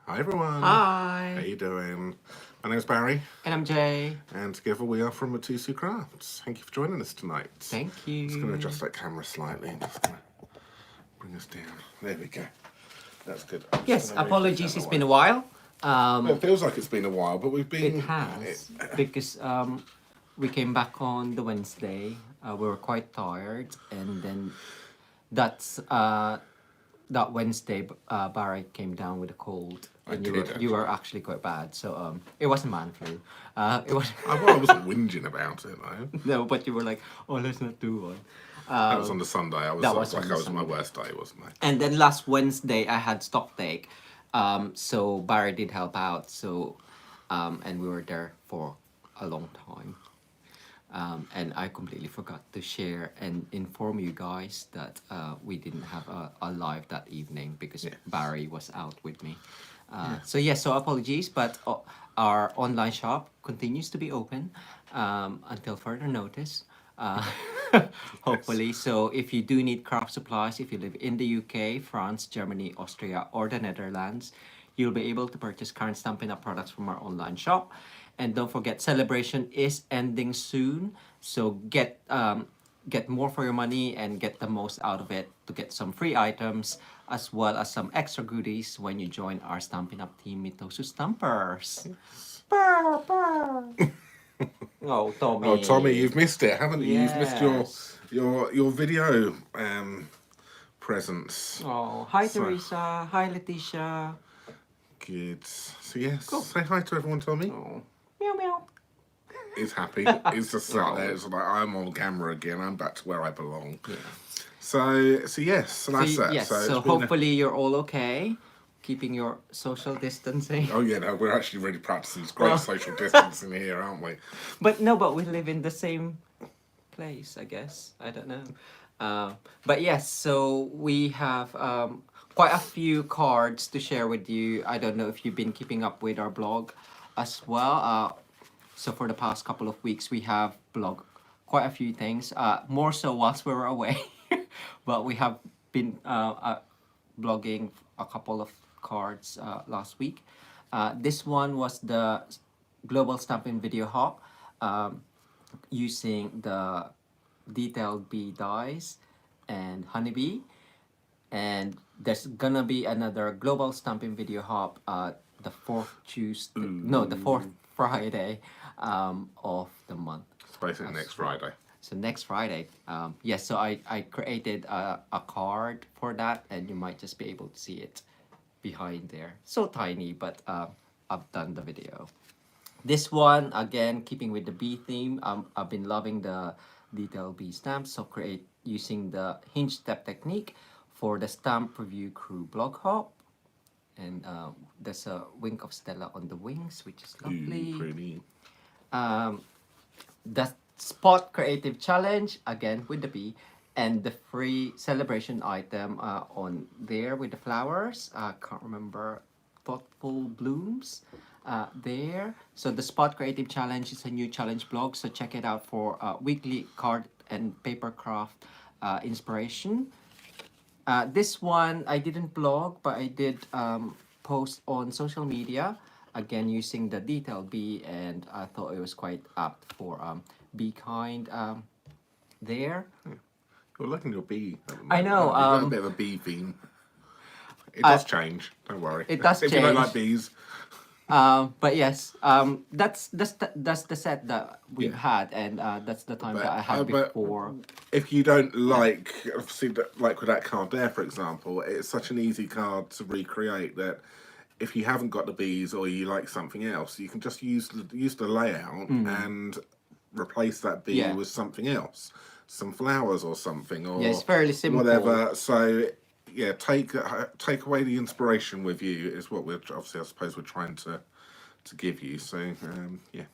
Hi everyone. Hi. How you doing? My name's Barry. And I'm Jay. And together we are from Mitosu Crafts. Thank you for joining us tonight. Thank you. I'm just going to adjust that camera slightly and just going to bring us down. There we go. That's good. Yes, apologies, it's been a while. It feels like it's been a while, but we've been... It has, because we came back on the Wednesday. We were quite tired, and then that's that Wednesday, Barry came down with a cold. And you were actually quite bad, so it wasn't man flu. It was. I wasn't whinging about it though. No, but you were like, "Oh, let's not do one." That was on the Sunday. I was my worst day, wasn't I? And then last Wednesday, I had stock take, so Barry did help out. So, and we were there for a long time. And I completely forgot to share and inform you guys that we didn't have a live that evening because Barry was out with me. So apologies, but our online shop continues to be open until further notice. Hopefully. So if you do need craft supplies, if you live in the UK, France, Germany, Austria, or the Netherlands, you'll be able to purchase current Stampin' Up products from our online shop. And don't forget, celebration is ending soon. So get more for your money and get the most out of it to get some free items as well as some extra goodies when you join our Stampin' Up team, Mitosu Stampers. Burr, burr. Oh, Tommy. Oh, Tommy, you've missed it, haven't you? Yes. You've missed your video presence. Oh, hi Teresa. Hi Letitia. Good. So yes, say hi to everyone, Tommy. Oh. Meow meow. He's happy. He's just sat there. It's like, I'm on camera again. I'm back to where I belong. Yeah. So yes, so that's that. Yes, so hopefully you're all okay. Keeping your social distancing. Oh yeah, no, we're actually really practicing great social distancing here, aren't we? But we live in the same place, I guess. I don't know. But yes, so we have quite a few cards to share with you. I don't know if you've been keeping up with our blog as well. So for the past couple of weeks, we have blogged quite a few things. More so whilst we were away. But we have been blogging a couple of cards last week. This one was the Global Stampin' Video Hop using the detailed bee dies and honeybee. And there's gonna be another Global Stampin' Video Hop the fourth Friday of the month. It's basically next Friday. So next Friday, yes. So I created a card for that, and you might just be able to see it behind there. So tiny, but I've done the video. This one again, keeping with the bee theme. I've been loving the detail bee stamps. So create using the hinge step technique for the stamp review crew blog hop. And there's a wink of Stella on the wings, which is lovely. Pretty. The Spot Creative Challenge, again with the bee, and the free celebration item on there with the flowers. I can't remember, Thoughtful Blooms there. So the Spot Creative Challenge is a new challenge blog, so check it out for weekly card and paper craft inspiration. This one I didn't blog, but I did post on social media, again using the detail bee, and I thought it was quite apt for Be Kind there. You're liking your bee. I know. You've got a bit of a bee theme. It does change. Don't worry. It does if change. You don't like bees. But yes, that's the set that we've had, and that's the time that I had before. If you don't like, obviously, like with that card there, for example, it's such an easy card to recreate that if you haven't got the bees or you like something else, you can just use the layout and replace that bee with something else, some flowers or something, or it's fairly simple. Whatever. So yeah, take away the inspiration with you is what we're obviously, I suppose, we're trying to give you. So yeah.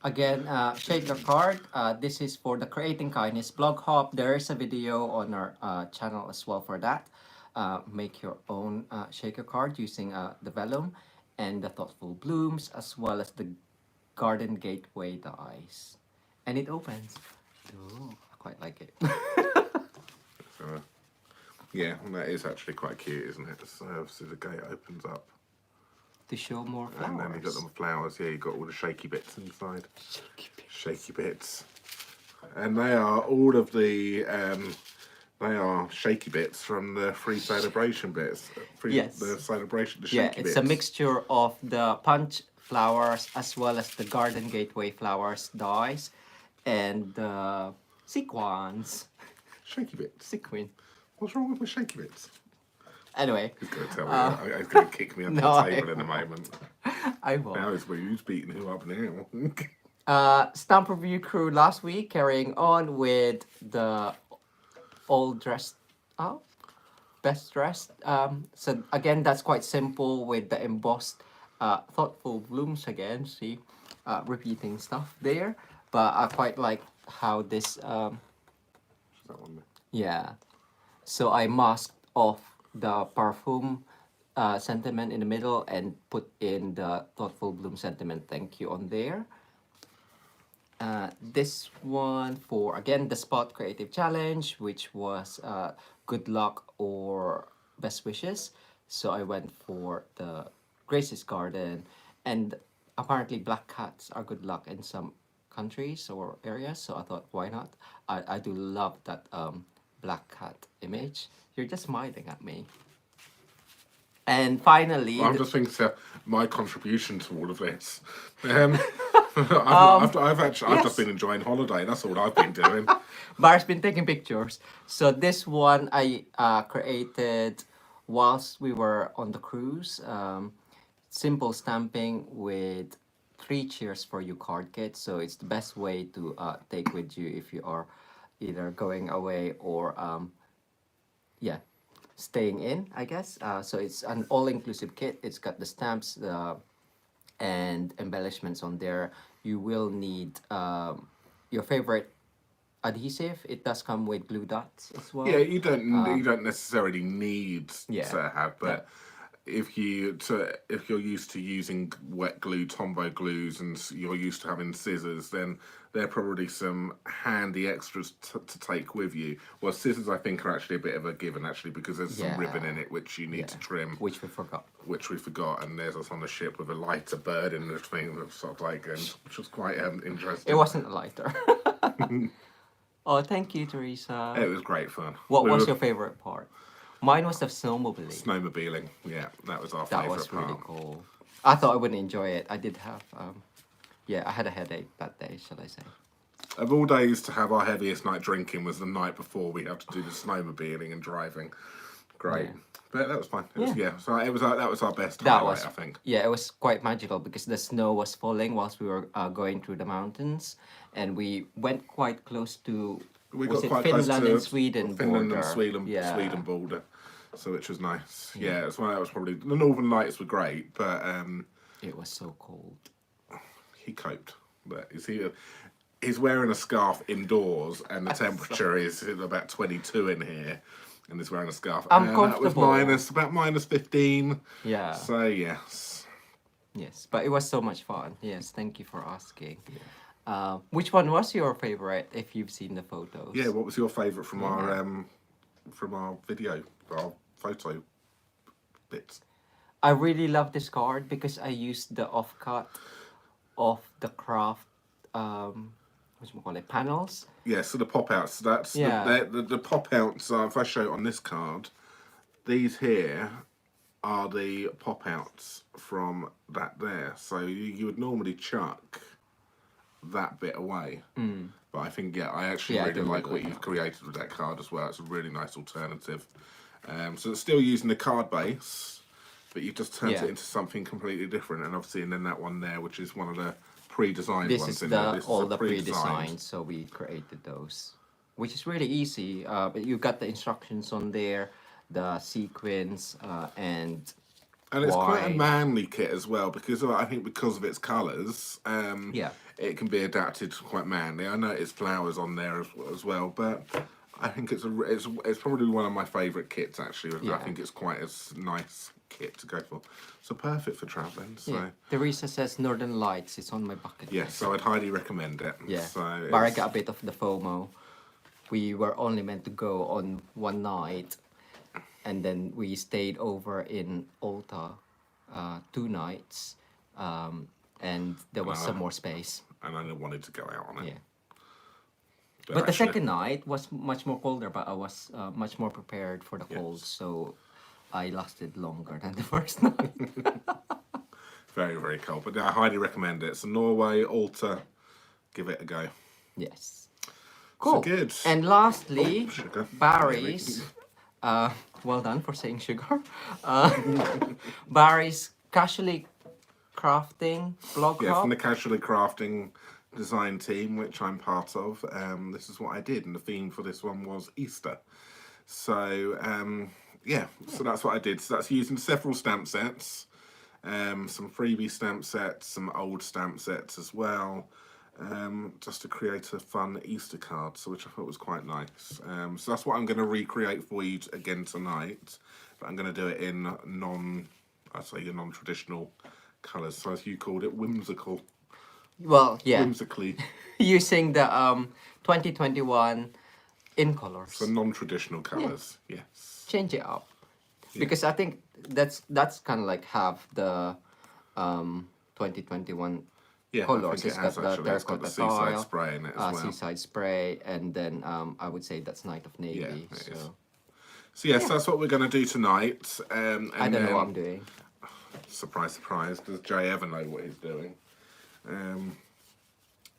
Again, shaker card. This is for the Creating Kindness blog hop. There is a video on our channel as well for that. Make your own shaker card using the vellum and the Thoughtful Blooms, as well as the Garden Gateway dies. And it opens. Ooh, I quite like it. Yeah, that is actually quite cute, isn't it? So obviously the gate opens up. to show more flowers. And then you got the flowers. Yeah, you got all the shaky bits inside. Shaky bits. And they are all of the they are shaky bits from the free celebration bits. Yes. The celebration, the Yeah, shaky it's bits. a mixture of the punch flowers as well as the garden gateway flowers dies and the sequins. Shaky bits. Sequin. What's wrong with my shaky bits? Anyway, He's going to tell me. He's going to kick me under no, the table in a moment. I won't. Now it's who's beating who up now. Stamp review crew last week carrying on with the all dressed up, best dressed. So again, that's quite simple with the embossed, thoughtful blooms again. See, repeating stuff there. But I quite like how this. That one there. Yeah. So I masked off the parfum sentiment in the middle and put in the thoughtful bloom sentiment thank you on there. This one for again the Spot Creative Challenge, which was good luck or best wishes. So I went for the Grace's Garden, and apparently black cats are good luck in some countries or areas. So I thought, why not? I do love that black cat image. You're just smiling at me. And finally, I'm just thinking to my contribution to all of this. I've just been enjoying holiday. That's all I've been doing. Bar's been taking pictures. So this one I created whilst we were on the cruise. Simple stamping with 3 cheers for you card kit. So it's the best way to take with you if you are either going away or yeah, staying in, I guess. So it's an all-inclusive kit. It's got the stamps and embellishments on there. You will need your favorite adhesive. It does come with glue dots as well. Yeah, you don't necessarily need Yeah. to have, but if you're used to using wet glue, Tombow glues, and you're used to having scissors, then they're probably some handy extras to take with you. Well, scissors I think are actually a bit of a given actually because there's some ribbon in it which you need to trim. Which we forgot. And there's us on the ship with a lighter bird in the thing, sort of like, which was quite interesting. It wasn't a lighter. Oh, thank you, Teresa. It was great fun. What was your favorite part? Mine was the snowmobiling. Snowmobiling, yeah, that was our That favourite was part. really cool. I thought I wouldn't enjoy it. I did have, I had a headache that day, shall I say. Of all days to have our heaviest night drinking was the night before we had to do the snowmobiling and driving. Great. Yeah. But that was fine. So that was our best That highlight, was, I think. Yeah, it was quite magical because the snow was falling whilst we were going through the mountains. And we went quite close to, We was got it quite Finland close to and Sweden Finland border? and Sweden border. So which was nice. Yeah, it's one that was probably the Northern Lights were great, but it was so cold. he coped. But you see, he's wearing a scarf indoors, and the temperature is about 22 in here, and he's wearing a scarf. I'm and comfortable. That was about minus 15. Yeah. So yes. Yes, but it was so much fun. Yes, thank you for asking. Which one was your favorite? If you've seen the photos. Yeah. What was your favourite from our video, our photo bits? I really love this card because I used the offcut of the craft, panels. Yeah, so the pop outs. That's the pop outs. If I show it on this card, these here are the pop outs from that there. So you would normally chuck that bit away. But I think I actually really like what you've created with that card as well. It's a really nice alternative. So it's still using the card base, but you've just turned it into something completely different. And obviously, and then that one there, which is one of the pre-designed This ones. is all the pre-designed, so we created those, which is really easy. But you got the instructions on there, the sequins, and it's quite a manly kit as well because I think because of its colours, it can be adapted to quite manly. I know it's flowers on there as well, but I think it's probably one of my favourite kits actually. I think it's quite a nice kit to go for. So perfect for travelling. So Teresa says Northern Lights is on my bucket list. Yes, so I'd highly recommend it. Yeah, so but I got a bit of the FOMO. We were only meant to go on one night, and then we stayed over in Alta 2 nights, and there was some more space. And I wanted to go out on it. Yeah. But the actually- second night was much more colder, but I was much more prepared for the cold, so I lasted longer than the first night. Very, very cold. But I highly recommend it. So Norway, Alta, give it a go. Yes. Cool. good. And lastly, Sugar. Barry's. Well done for saying sugar. Barry's casually crafting blog Yeah, hub. from the Casually Crafting design team, which I'm part of. This is what I did, and the theme for this one was Easter. So yeah, so that's what I did. So that's using several stamp sets, some freebie stamp sets, some old stamp sets as well, just to create a fun Easter card, so which I thought was quite nice. So that's what I'm going to recreate for you again tonight, but I'm going to do it in non-traditional colours. So as you called it, whimsical. Well, yeah. Whimsically. Using the 2021 in colors. So non-traditional colours, yes. Change it up. Because I think that's kind of like have the 2021 colors. I think it has actually. It's got the seaside spray in it as well. Seaside spray, and then I would say that's Night of Navy. Yeah, it is. So So yes, that's what we're going to do tonight. And I don't know what I'm doing. Surprise, surprise. Does Jay ever know what he's doing?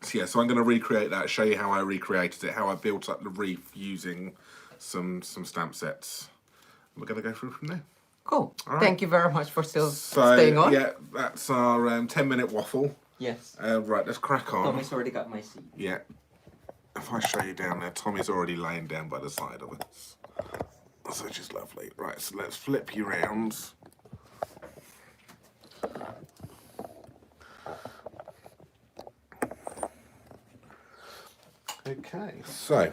So yeah, so I'm going to recreate that, show you how I recreated it, how I built up the wreath using some stamp sets. We're going to go through from there. Cool. All right. Thank you very much for still So staying on. yeah, that's our 10-minute waffle. Yes. Right, let's crack on. Tommy's already got my seat. Yeah. If I show you down there, Tommy's already laying down by the side of us. So which is lovely. Right, so let's flip you round. Okay, so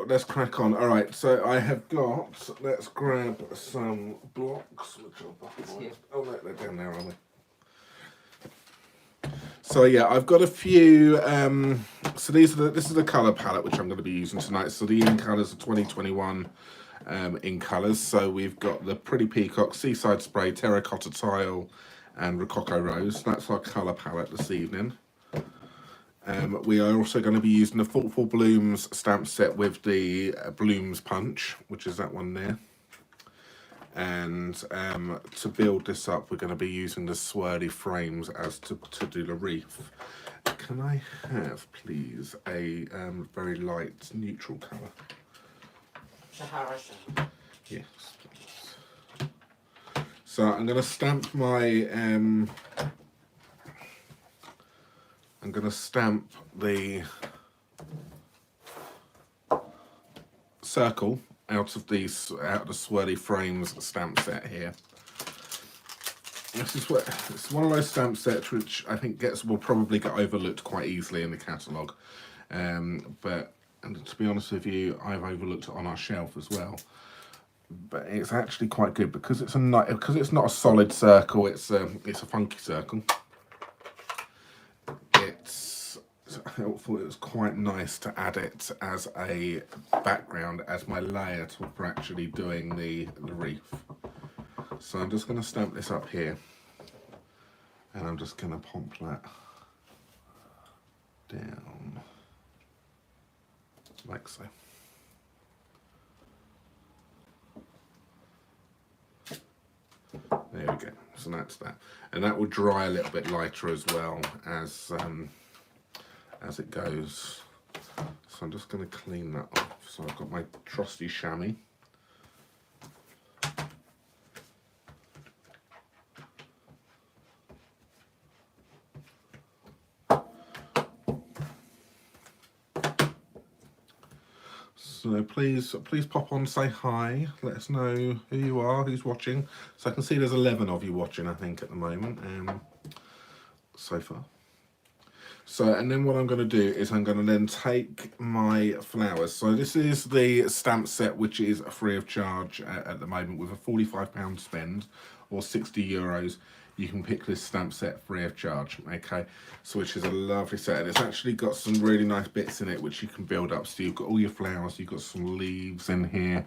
let's crack on. All right, so I have got, let's grab some blocks, which are here. oh no, they're down there, aren't they? So yeah, I've got a few. So this is the color palette which I'm going to be using tonight. So the in colors are 2021 in colors. So we've got the Pretty Peacock, Seaside Spray, Terracotta Tile, and Rococo Rose. That's our color palette this evening. We are also going to be using the Thoughtful Blooms stamp set with the Blooms Punch, which is that one there. And to build this up, we're going to be using the swirly frames as to do the wreath. Can I have, please, a very light neutral colour? Sahara. Yes, please. So I'm going to stamp my... I'm going to stamp the circle out of the swirly frames stamp set here. This is it's one of those stamp sets which I think will probably get overlooked quite easily in the catalogue. But to be honest with you, I've overlooked it on our shelf as well. But it's actually quite good because it's not a solid circle. It's a funky circle. I thought it was quite nice to add it as a background as my layer for actually doing the wreath. So I'm just going to stamp this up here, and I'm just going to pop that down like so. There we go. So that's that, and that will dry a little bit lighter as well as it goes. So I'm just going to clean that off. So I've got my trusty chamois. So please pop on, say hi, let us know who you are, who's watching. So I can see there's 11 of you watching, I think, at the moment, so far. So, and then what I'm going to do is I'm going to then take my flowers. So this is the stamp set, which is free of charge at the moment with a £45 spend or €60. you can pick this stamp set free of charge. Okay, so which is a lovely set, and it's actually got some really nice bits in it which you can build up. So you've got all your flowers, you've got some leaves in here,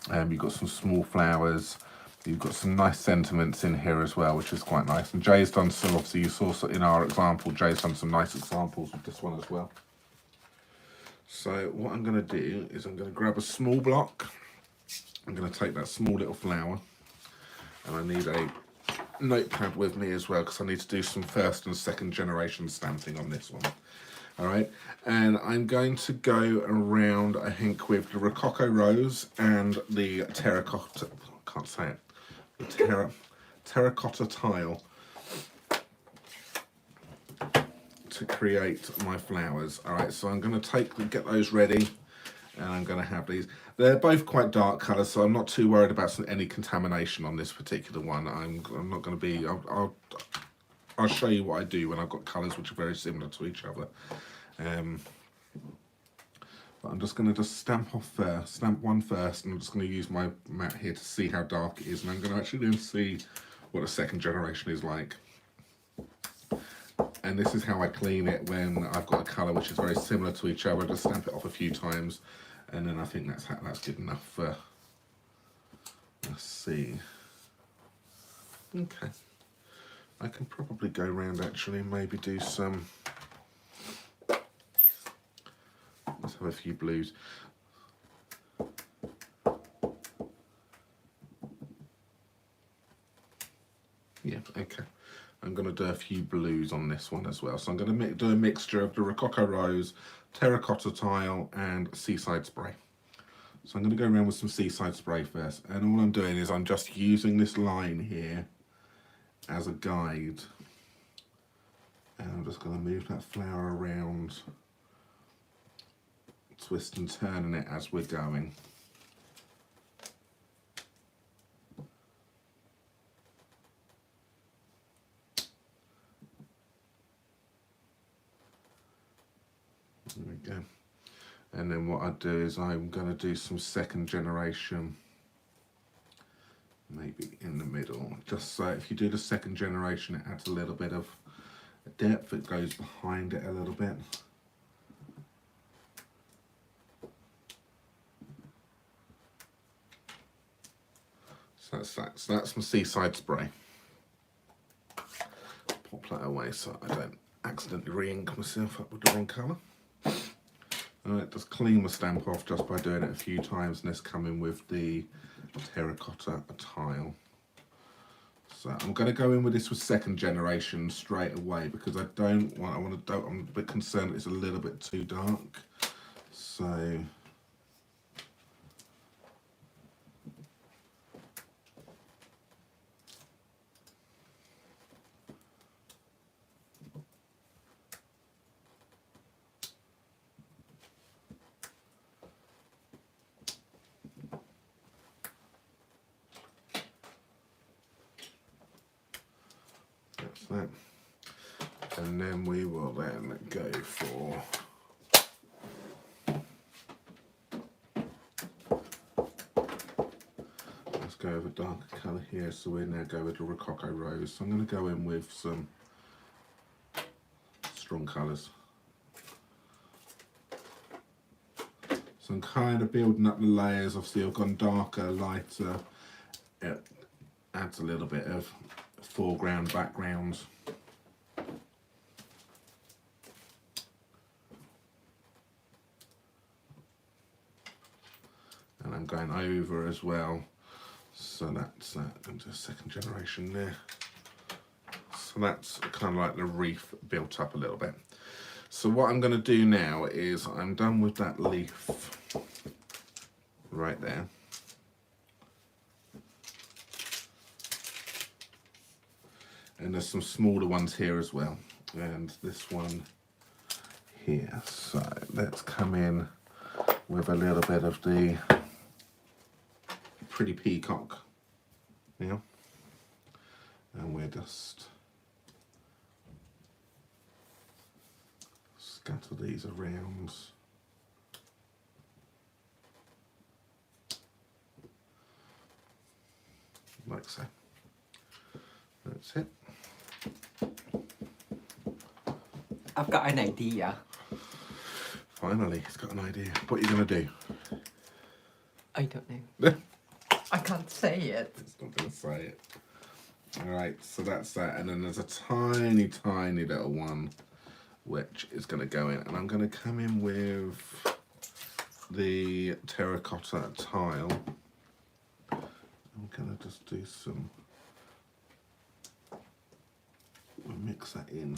you've got some small flowers, you've got some nice sentiments in here as well, which is quite nice. And Jay's done some, obviously you saw in our example, Jay's done some nice examples with this one as well. So what I'm going to do is I'm going to grab a small block. I'm going to take that small little flower, and I need a notepad with me as well because I need to do some first and second generation stamping on this one. All right, and I'm going to go around, I think, with the Rococo Rose and the terracotta, I can't say it, the terracotta tile to create my flowers. All right, so I'm going to get those ready, and I'm going to have these. They're both quite dark colours, so I'm not too worried about any contamination on this particular one. I'm not going to be. I'll show you what I do when I've got colours which are very similar to each other. But I'm just going to stamp one first, and I'm just going to use my mat here to see how dark it is, and I'm going to actually then see what a second generation is like. And this is how I clean it when I've got a colour which is very similar to each other. Just stamp it off a few times, and then I think that's good enough for. Let's see. Okay. I can probably go around actually and maybe do some. Let's have a few blues. Yeah, okay. I'm going to do a few blues on this one as well. So I'm going to do a mixture of the Rococo Rose, terracotta tile, and seaside spray. So I'm going to go around with some seaside spray first. And all I'm doing is I'm just using this line here as a guide. And I'm just going to move that flower around, twist and turning it as we're going. There we go. And then what I do is I'm going to do some second generation, maybe in the middle, just so if you do the second generation it adds a little bit of depth, it goes behind it a little bit. So that's my seaside spray. Pop that away so I don't accidentally re-ink myself up with the wrong colour. Alright, just clean my stamp off just by doing it a few times, and this coming with the terracotta tile. So I'm going to go in with this with second generation straight away because I'm a bit concerned it's a little bit too dark. So that, and then we will then go for let's go with a darker colour here, so we now go with the Rococo Rose. So I'm going to go in with some strong colours. So I'm kind of building up the layers. Obviously I've gone darker, lighter, it adds a little bit of foreground, background. And I'm going over as well. So that's going to second generation there. So that's kind of like the wreath built up a little bit. So what I'm going to do now is I'm done with that leaf right there. And there's some smaller ones here as well, and this one here. So let's come in with a little bit of the pretty peacock now, and we're just scatter these around. Like so. That's it. I've got an idea. Finally, he's got an idea. What are you going to do? I don't know. I can't say it. He's not going to say it. Alright, so that's that. And then there's a tiny, tiny little one which is going to go in. And I'm going to come in with the terracotta tile. I'm going to just do some... We'll mix that in.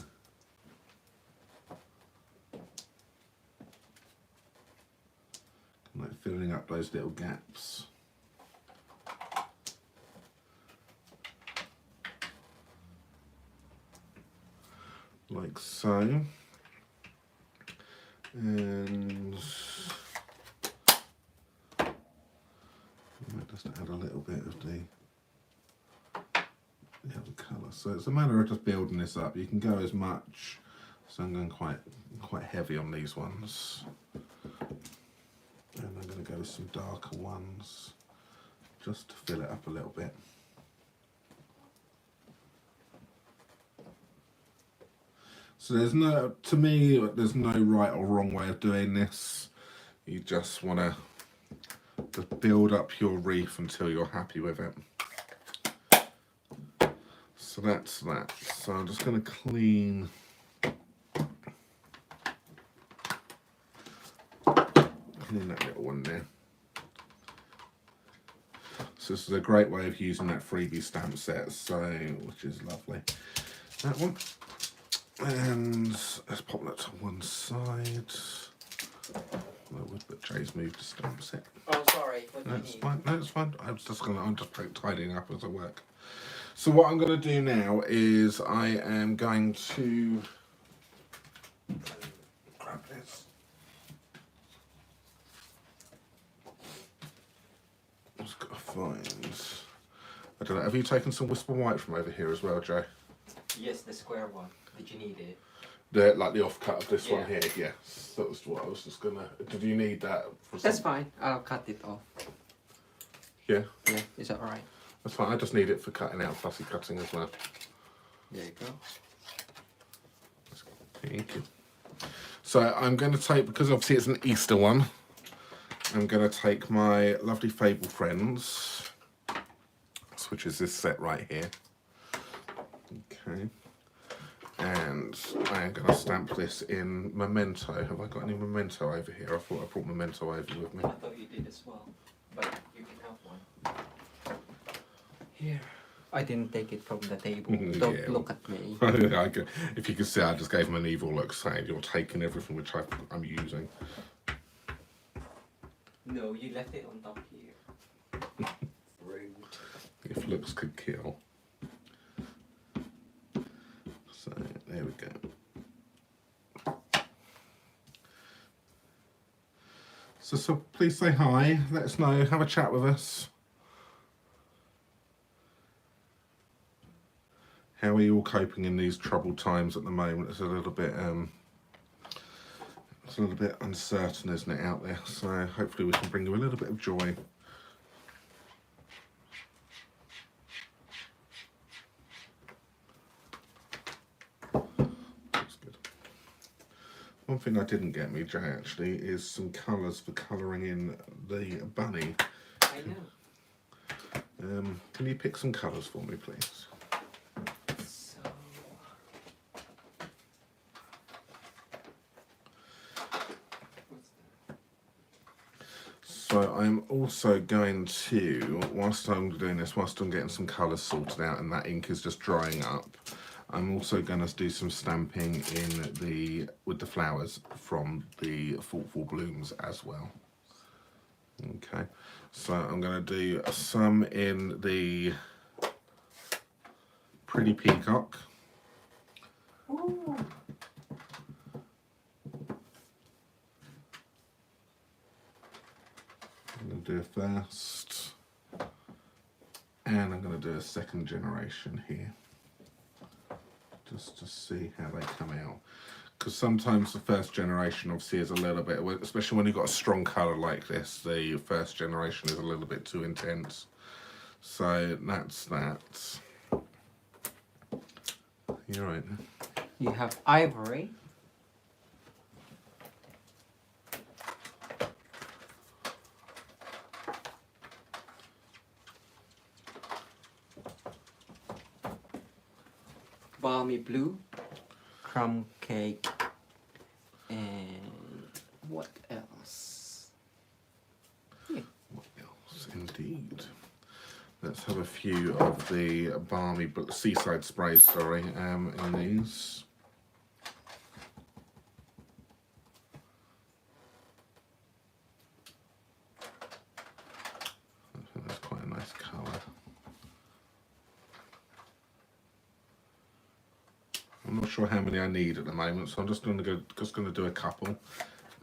Like filling up those little gaps. Like so. And I might just add a little bit of the other colour. So it's a matter of just building this up. You can go as much. So I'm going quite heavy on these ones. And I'm going to go with some darker ones just to fill it up a little bit. So there's no, to me, there's no right or wrong way of doing this. You just want to just build up your wreath until you're happy with it. So that's that. So I'm just going to clean that little one there. So this is a great way of using that freebie stamp set, so which is lovely. That one. And let's pop that to one side. I would, but Jay's moved the stamp set. Oh, sorry. That's fine. No, it's fine. I'm just tidying up as I work. So what I'm gonna do now is I am going to grab this. Just gotta find. I don't know. Have you taken some Whisper White from over here as well, Joe? Yes, the square one. Did you need it? Like the offcut of this one here, yes. That was what I was just gonna. Did you need that? That's fine. I'll cut it off. Yeah. Yeah, is that alright? That's fine. I just need it for cutting out, fussy cutting as well. There you go. Thank you. So I'm going to take, because obviously it's an Easter one, I'm going to take my lovely Fable friends, which is this set right here. Okay. And I am going to stamp this in Memento. Have I got any Memento over here? I thought I brought Memento over with me. I thought you did as well, but you can have one. Here. I didn't take it from the table. Don't Yeah. look at me. If you can see, I just gave him an evil look saying, you're taking everything which I'm using. No, you left it on top here. Rude. If looks could kill. So, there we go. So please say hi, let us know, have a chat with us. How are you all coping in these troubled times at the moment? It's a little bit uncertain, isn't it, out there? So hopefully we can bring you a little bit of joy. That's good. One thing I didn't get me, Jay, actually, is some colours for colouring in the bunny. I know. Can you pick some colours for me, please? So I'm also going to, whilst I'm doing this, whilst I'm getting some colours sorted out and that ink is just drying up, I'm also going to do some stamping with the flowers from the Thoughtful Blooms as well. Okay, so I'm going to do some in the Pretty Peacock. Ooh. I'm going to do a first, and I'm going to do a second generation here, just to see how they come out. Because sometimes the first generation obviously is a little bit, especially when you've got a strong colour like this, the first generation is a little bit too intense. So that's that. You're right. You have ivory. Balmy blue, crumb cake, and what else? Yeah. What else? Indeed. Let's have a few of the balmy seaside sprays, sorry, in these. I think that's quite a nice colour. I'm not sure how many I need at the moment, so I'm just going to do a couple,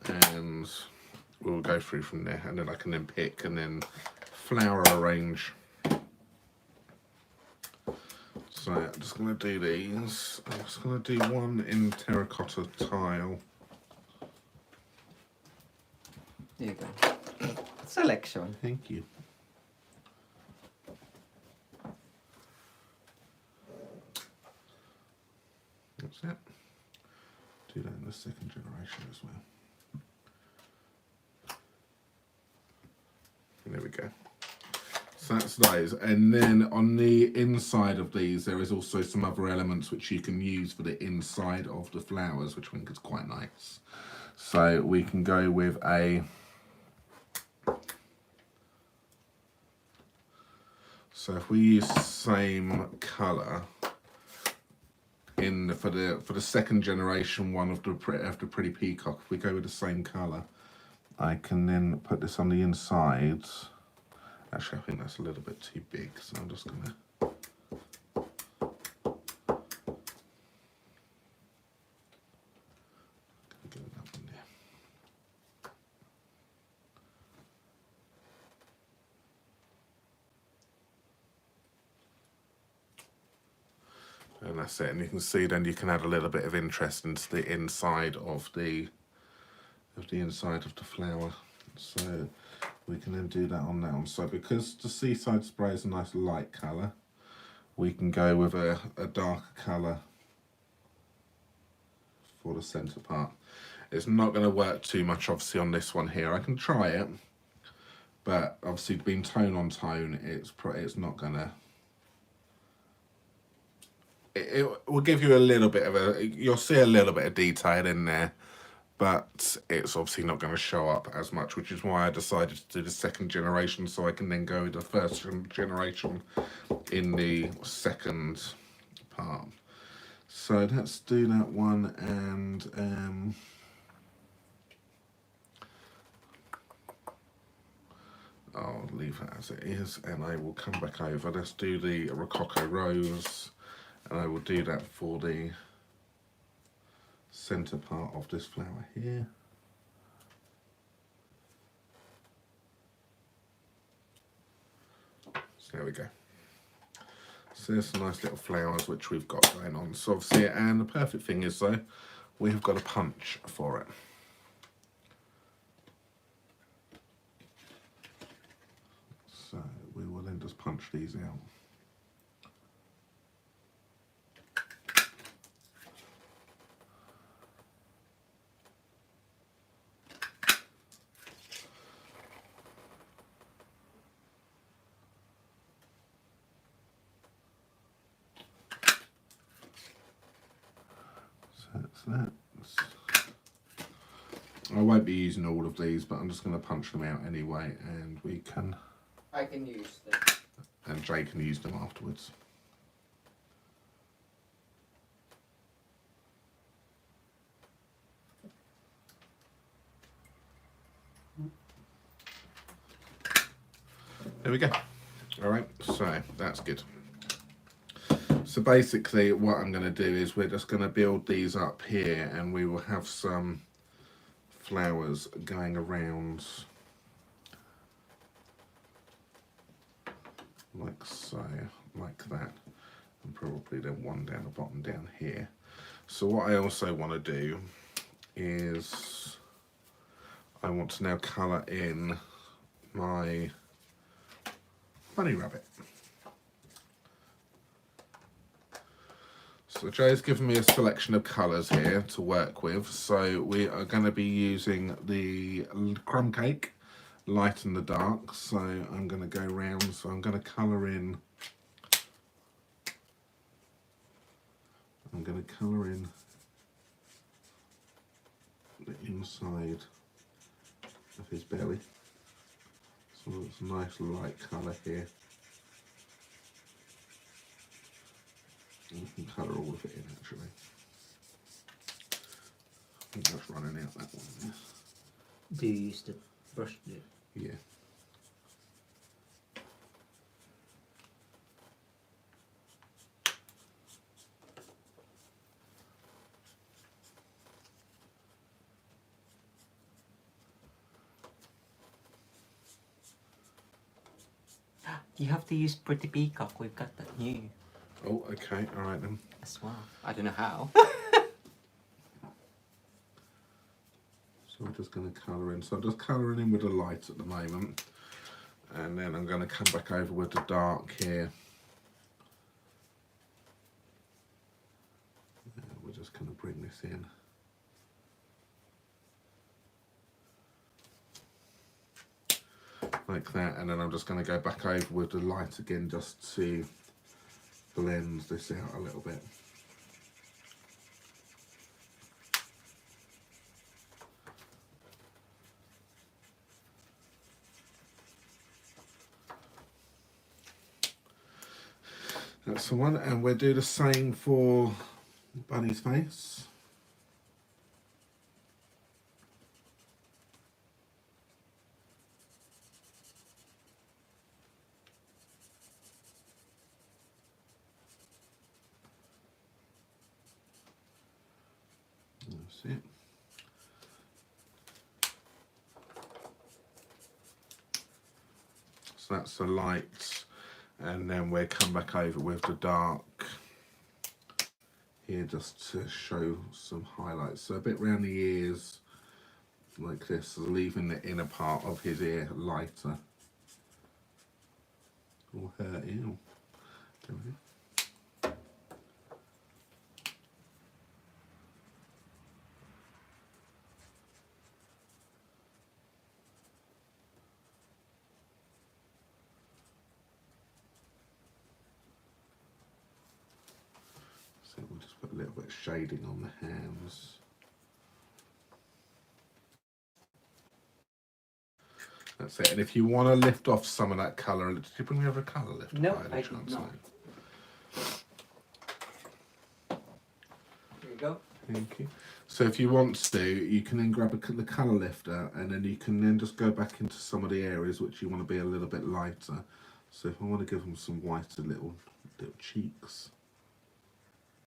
and we'll go through from there, and then I can then pick and then flower arrange. So I'm just going to do these. I'm just going to do one in terracotta tile. There you go. Selection. Thank you. That's it. Do that in the second generation as well. There we go. So that's those. And then on the inside of these, there is also some other elements which you can use for the inside of the flowers, which I think is quite nice. So we can go with a... So if we use the same colour in for the second generation one of the Pretty Peacock, if we go with the same colour, I can then put this on the inside. Actually, I think that's a little bit too big, so I'm just gonna get it up in there. And that's it. And you can see then you can add a little bit of interest into the inside of the inside of the flower. So we can then do that on that one. So because the seaside spray is a nice light colour, we can go with a darker colour for the centre part. It's not going to work too much obviously on this one here. I can try it, but obviously being tone on tone, it's not going to... It will give you a little bit of you'll see a little bit of detail in there, but it's obviously not going to show up as much, which is why I decided to do the second generation, so I can then go with the first generation in the second part. So let's do that one, and I'll leave it as it is, and I will come back over. Let's do the Rococo Rose, and I will do that for the centre part of this flower here. So there we go. So there's some nice little flowers which we've got going on. So obviously, and the perfect thing is though, we have got a punch for it. So we will then just punch these out. That. I won't be using all of these, but I'm just going to punch them out anyway, and we can... I can use them. And Jay can use them afterwards. There we go. All right, so that's good. So basically what I'm going to do is we're just going to build these up here, and we will have some flowers going around like so, like that, and probably then one down the bottom down here. So what I also want to do is I want to now colour in my bunny rabbit. So Joe's given me a selection of colours here to work with. So we are going to be using the crumb cake, light and the dark. So I'm going to go round, so I'm going to colour in. I'm going to colour in the inside of his belly. So it's a nice light colour here. You can colour all of it in actually. I think that's running out that one. Do you use the brush? Yeah. You have to use Pretty Peacock. We've got that new Oh, okay. All right then. as well. I don't know how. So we're just going to colour in. So I'm just colouring in with the light at the moment. And then I'm going to come back over with the dark here. We're just going to bring this in. Like that. And then I'm just going to go back over with the light again just to blend this out a little bit. That's the one, and we'll do the same for Bunny's face. That's it. So that's the light, and then we'll come back over with the dark here just to show some highlights. So a bit round the ears like this, leaving the inner part of his ear lighter. Or her ear. There we go. So we'll just put a little bit of shading on the hands. That's it. And if you want to lift off some of that colour, did you bring me over a colour lift? No, I did not. There you go. Thank you. So if you want to, you can then grab the colour lifter, and then you can then just go back into some of the areas which you want to be a little bit lighter. So if I want to give them some whiter little cheeks,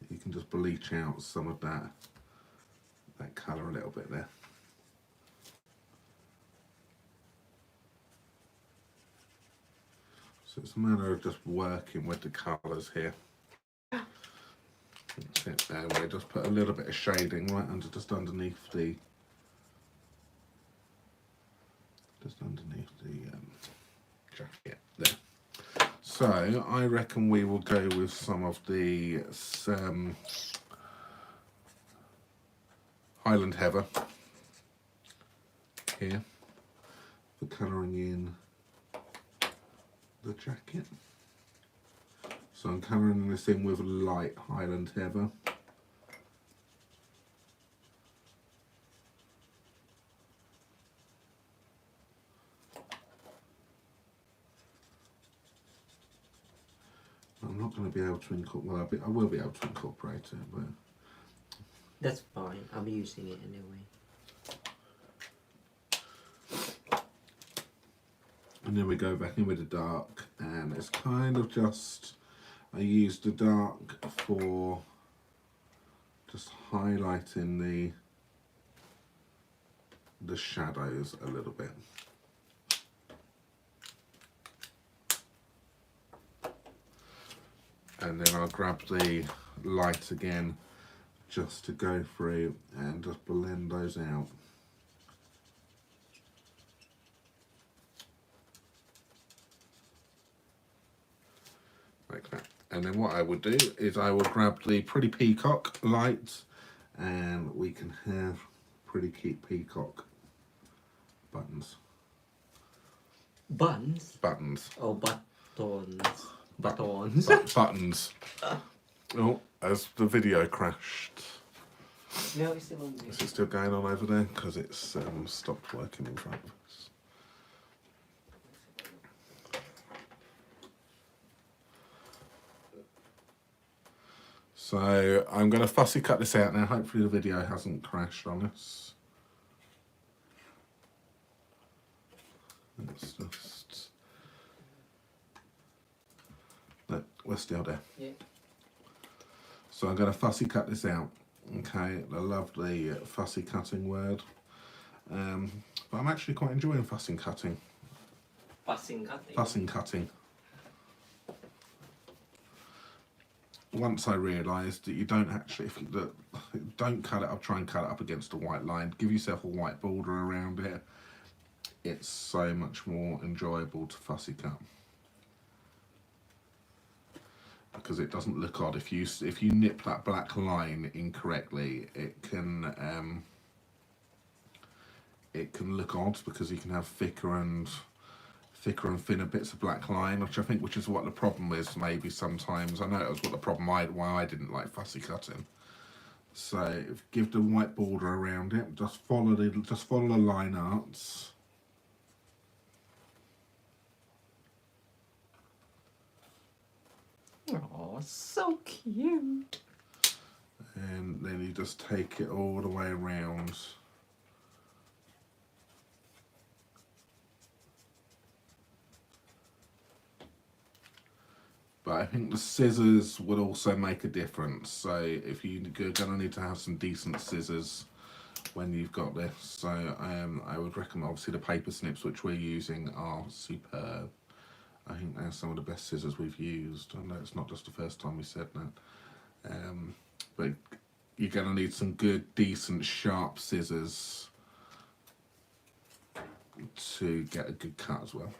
you can just bleach out some of that colour a little bit there. So it's a matter of just working with the colours here. That's it there. We just put a little bit of shading right just underneath the jacket there. So I reckon we will go with some of the Highland Heather here for colouring in the jacket. So I'm colouring this in with light Highland Heather. I'm not going to be able to incorporate, well, I will be able to incorporate it, but... That's fine, I'll be using it anyway. And then we go back in with the dark, and it's kind of just, I use the dark for just highlighting the shadows a little bit. And then I'll grab the light again just to go through and just blend those out. Like that. And then what I would do is I will grab the Pretty Peacock light, and we can have Pretty Peacock buttons. Buns? Buttons. Oh, buttons. Buttons. Buttons. Oh, as the video crashed. No, it's still on there. Is it still going on over there? Because it's stopped working in front of us. So I'm going to fussy cut this out now. Hopefully the video hasn't crashed on us. Let's just... No, we're still there. Yeah. So I'm going to fussy cut this out. Okay, I love the fussy cutting word. But I'm actually quite enjoying fussing cutting. Fussing cutting? Fussing cutting. Once I realised that you don't actually, if you don't cut it up, try and cut it up against a white line. Give yourself a white border around it. It's so much more enjoyable to fussy cut, because it doesn't look odd. If you nip that black line incorrectly, it can look odd, because you can have thicker and thinner bits of black line, which is what the problem is. Maybe sometimes I know it was what the problem why I didn't like fussy cutting. So give the white border around it. Just follow the line arts. Oh, so cute. And then you just take it all the way around. But I think the scissors would also make a difference. So if you're going to need to have some decent scissors when you've got this. So I would recommend, obviously the paper snips which we're using are superb. I think they're some of the best scissors we've used. I know it's not just the first time we said that. But you're going to need some good, decent, sharp scissors to get a good cut as well.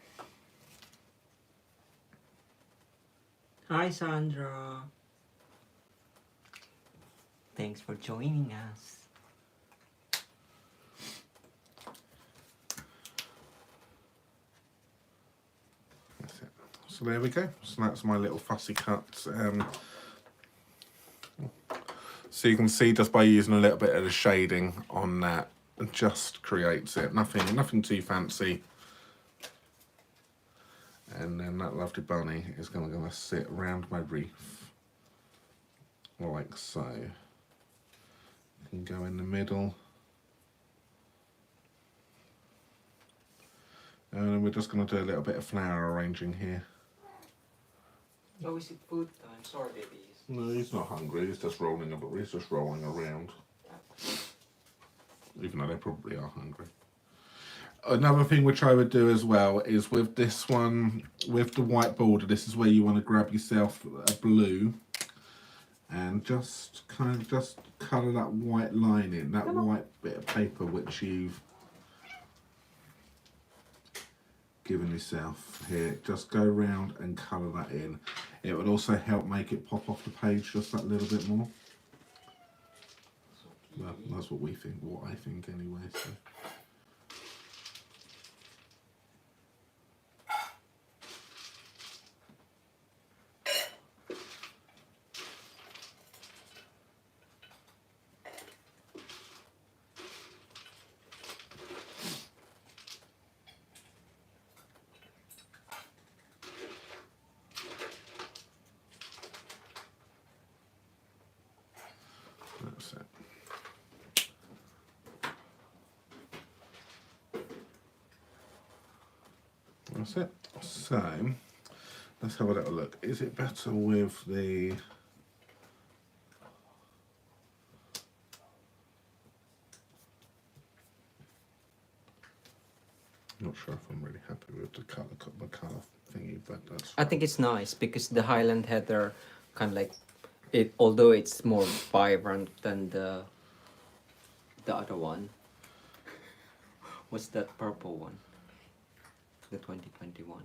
Hi, Sandra. Thanks for joining us. That's it. So there we go. So that's my little fussy cut. So you can see just by using a little bit of the shading on that, it just creates it. Nothing too fancy. And then that lovely bunny is going to sit around my wreath, like so. You can go in the middle. And then we're just going to do a little bit of flower arranging here. Oh, is it food time? Sorry, babies. No, he's not hungry. He's just rolling around. Even though they probably are hungry. Another thing which I would do as well is with this one, with the white border, this is where you want to grab yourself a blue and just colour that white line in, that white bit of paper which you've given yourself here. Just go around and colour that in. It would also help make it pop off the page just that little bit more. Well, that's what we think, what I think anyway. So. That's it. That's it. So, let's have a little look. Is it better with the... Not sure if I'm really happy with the colour thingy, but that's... I think it's nice because the Highland heather kind of like it, although it's more vibrant than the other one. What's that purple one? The 2021.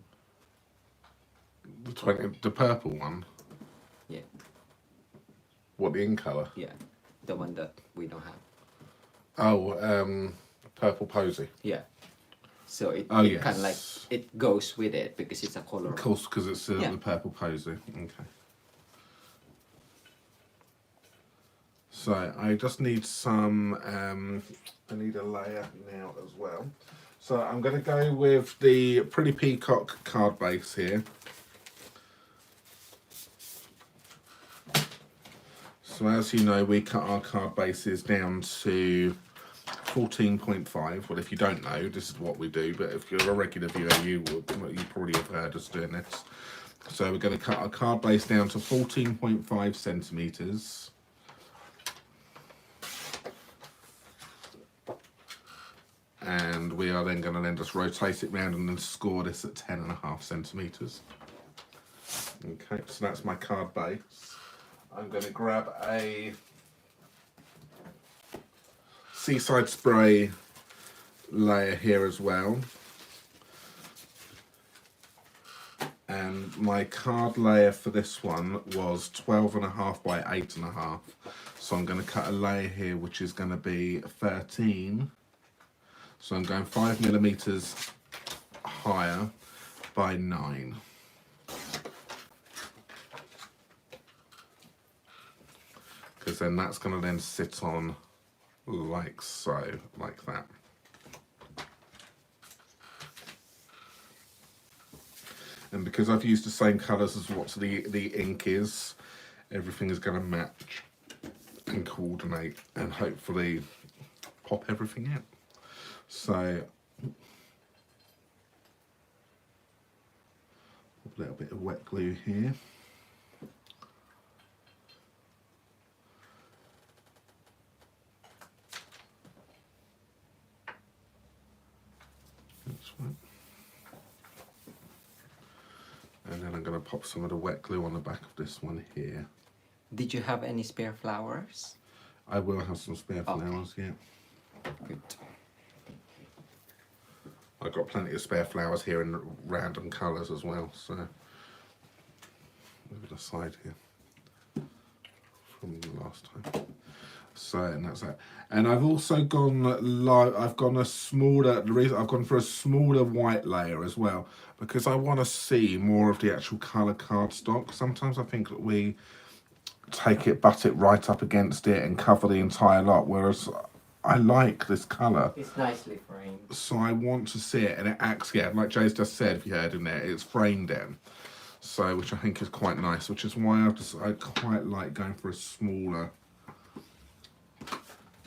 The purple one. Yeah, What, the in colour? yeah, the one that we don't have. Oh, purple posy. Yeah. So it, Oh, it kind of like yes. it goes with it because it's a color. Of course, because it's Yeah. the purple posy. Okay. So I just need some, I need a layer now as well. So I'm going to go with the Pretty Peacock card base here. So as you know, we cut our card bases down to 14.5. Well, if you don't know, this is what we do, but if you're a regular viewer, you probably have heard us doing this. So we're going to cut our card base down to 14.5 centimetres. And we are then going to just rotate it round and then score this at 10.5 centimetres. Okay, so that's my card base. I'm going to grab a Seaside Spray layer here as well. And my card layer for this one was 12.5 by 8.5. So I'm going to cut a layer here which is going to be 13. So I'm going 5mm higher by 9. Because then that's going to then sit on like so, like that. And because I've used the same colours as what the ink is, everything is going to match and coordinate and hopefully pop everything out. So a little bit of wet glue here. That's right. And then I'm going to pop some of the wet glue on the back of this one here. Did you have any spare flowers? I will have some spare Okay. flowers, yeah. Good. I've got plenty of spare flowers here in random colours as well, so over the side here from the last time. So, and that's that. And I've also gone I've gone a smaller, the reason I've gone for a smaller white layer as well, because I want to see more of the actual colour cardstock. Sometimes I think that we butt it right up against it and cover the entire lot, whereas I like this colour. It's nicely framed. So I want to see it, and it acts, yeah, like Jay's just said, if you heard in there, it's framed in. So, which I think is quite nice, which is why I quite like going for a smaller.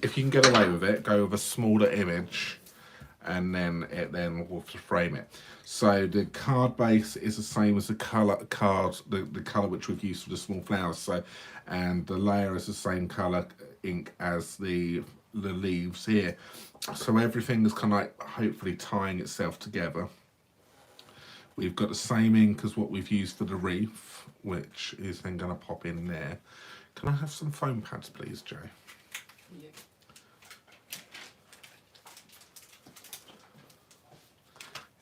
If you can get away with it, go with a smaller image, and then we'll frame it. So the card base is the same as the colour the colour which we've used for the small flowers. So, and the layer is the same colour ink as the leaves here. So everything is kind of like hopefully tying itself together. We've got the same ink as what we've used for the wreath, which is then going to pop in there. Can I have some foam pads, please, Jay? Yeah.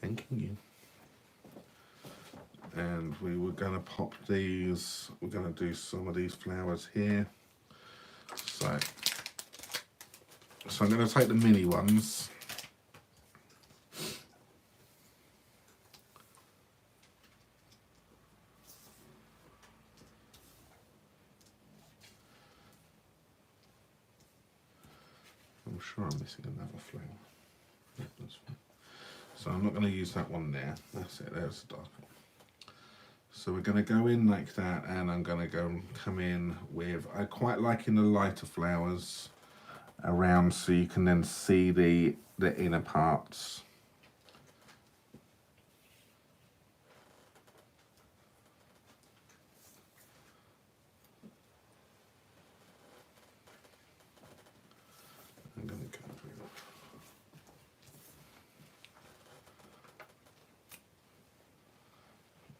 Thanking you. And we were going to pop these, we're going to do some of these flowers here. So I'm going to take the mini ones. I'm sure I'm missing another flower. Yeah, that's fine. So I'm not going to use that one there. That's it, there's the dark one. So we're going to go in like that, and I'm going to come in with, I quite like in the lighter flowers around so you can then see the inner parts. I'm going to go with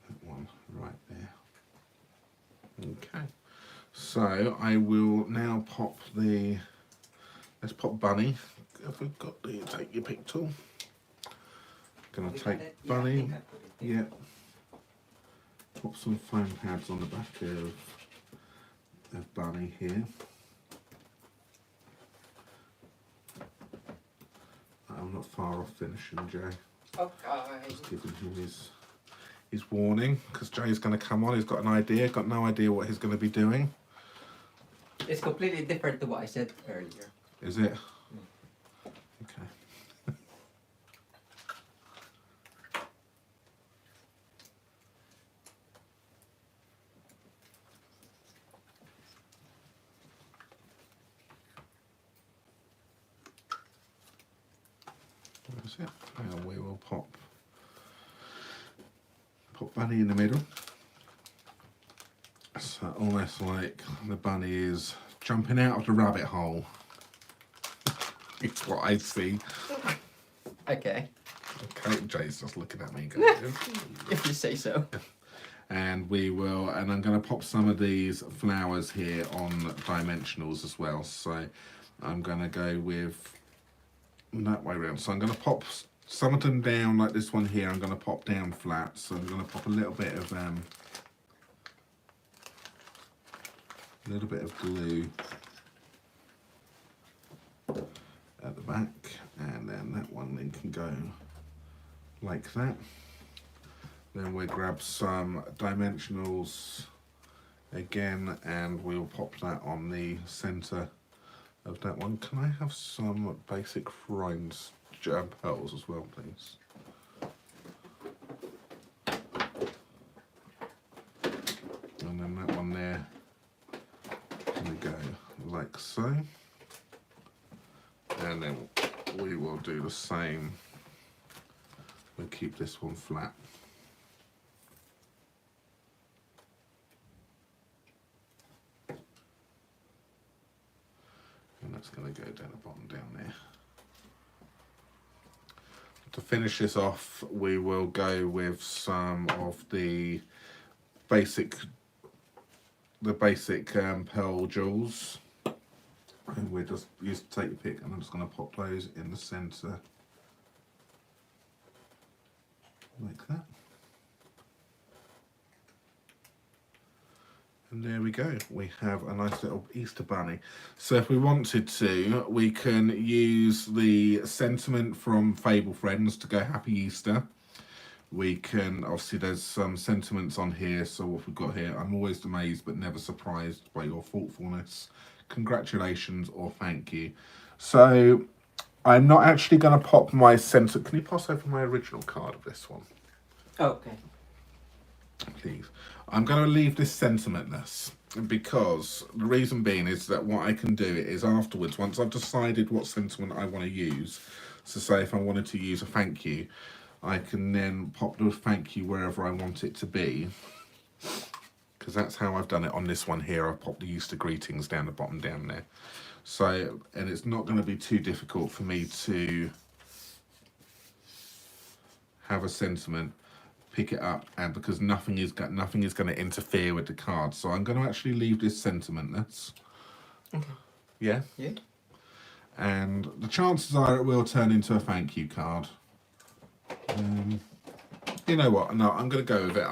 that one right there. Okay, so I will now pop let's pop Bunny. Have we got the take your pick tool? Gonna take Bunny. Yeah. Pop some foam pads on the back of of bunny here. I'm not far off finishing, Jay. Okay. Just giving him his warning, because Jay's going to come on. He's got an idea, got no idea what he's going to be doing. It's completely different to what I said earlier. Is it? Okay. That's it. And we will pop bunny in the middle. So almost like the bunny is jumping out of the rabbit hole. It's what I see. Okay. Okay, Jay's just looking at me going, If you say so. and I'm going to pop some of these flowers here on dimensionals as well. So I'm going to go with that way around. So I'm going to pop some of them down like this one here. I'm going to pop down flat. So I'm going to pop a little bit of glue at the back, and then that one then can go like that. Then we'll grab some dimensionals again, and we'll pop that on the center of that one. Can I have some basic rhinestones pearls as well, please? And then that one there, we go like so, and then we will do the same. We'll keep this one flat. And that's going to go down the bottom down there. To finish this off, we will go with some of the basic pearl jewels, and we're just used to take your pick, and I'm just going to pop those in the center like that. And there we go, we have a nice little Easter bunny. So if we wanted to, we can use the sentiment from Fable Friends to go Happy Easter. We can, obviously there's some sentiments on here, so what we've got here: I'm always amazed but never surprised by your thoughtfulness, congratulations, or thank you. So I'm not actually going to pop my sentiment. Can you pass over my original card of this one? Okay. Please. I'm going to leave this sentimentless, because the reason being is that what I can do is afterwards, once I've decided what sentiment I want to use, so say if I wanted to use a thank you, I can then pop the thank you wherever I want it to be, because that's how I've done it on this one here. I've popped the Easter greetings down the bottom down there. So, and it's not going to be too difficult for me to have a sentiment, pick it up, and because nothing is going to interfere with the card, so I'm going to actually leave this sentimentless. Okay. Yeah. Yeah. And the chances are it will turn into a thank you card. You know what? No, I'm going to go with it.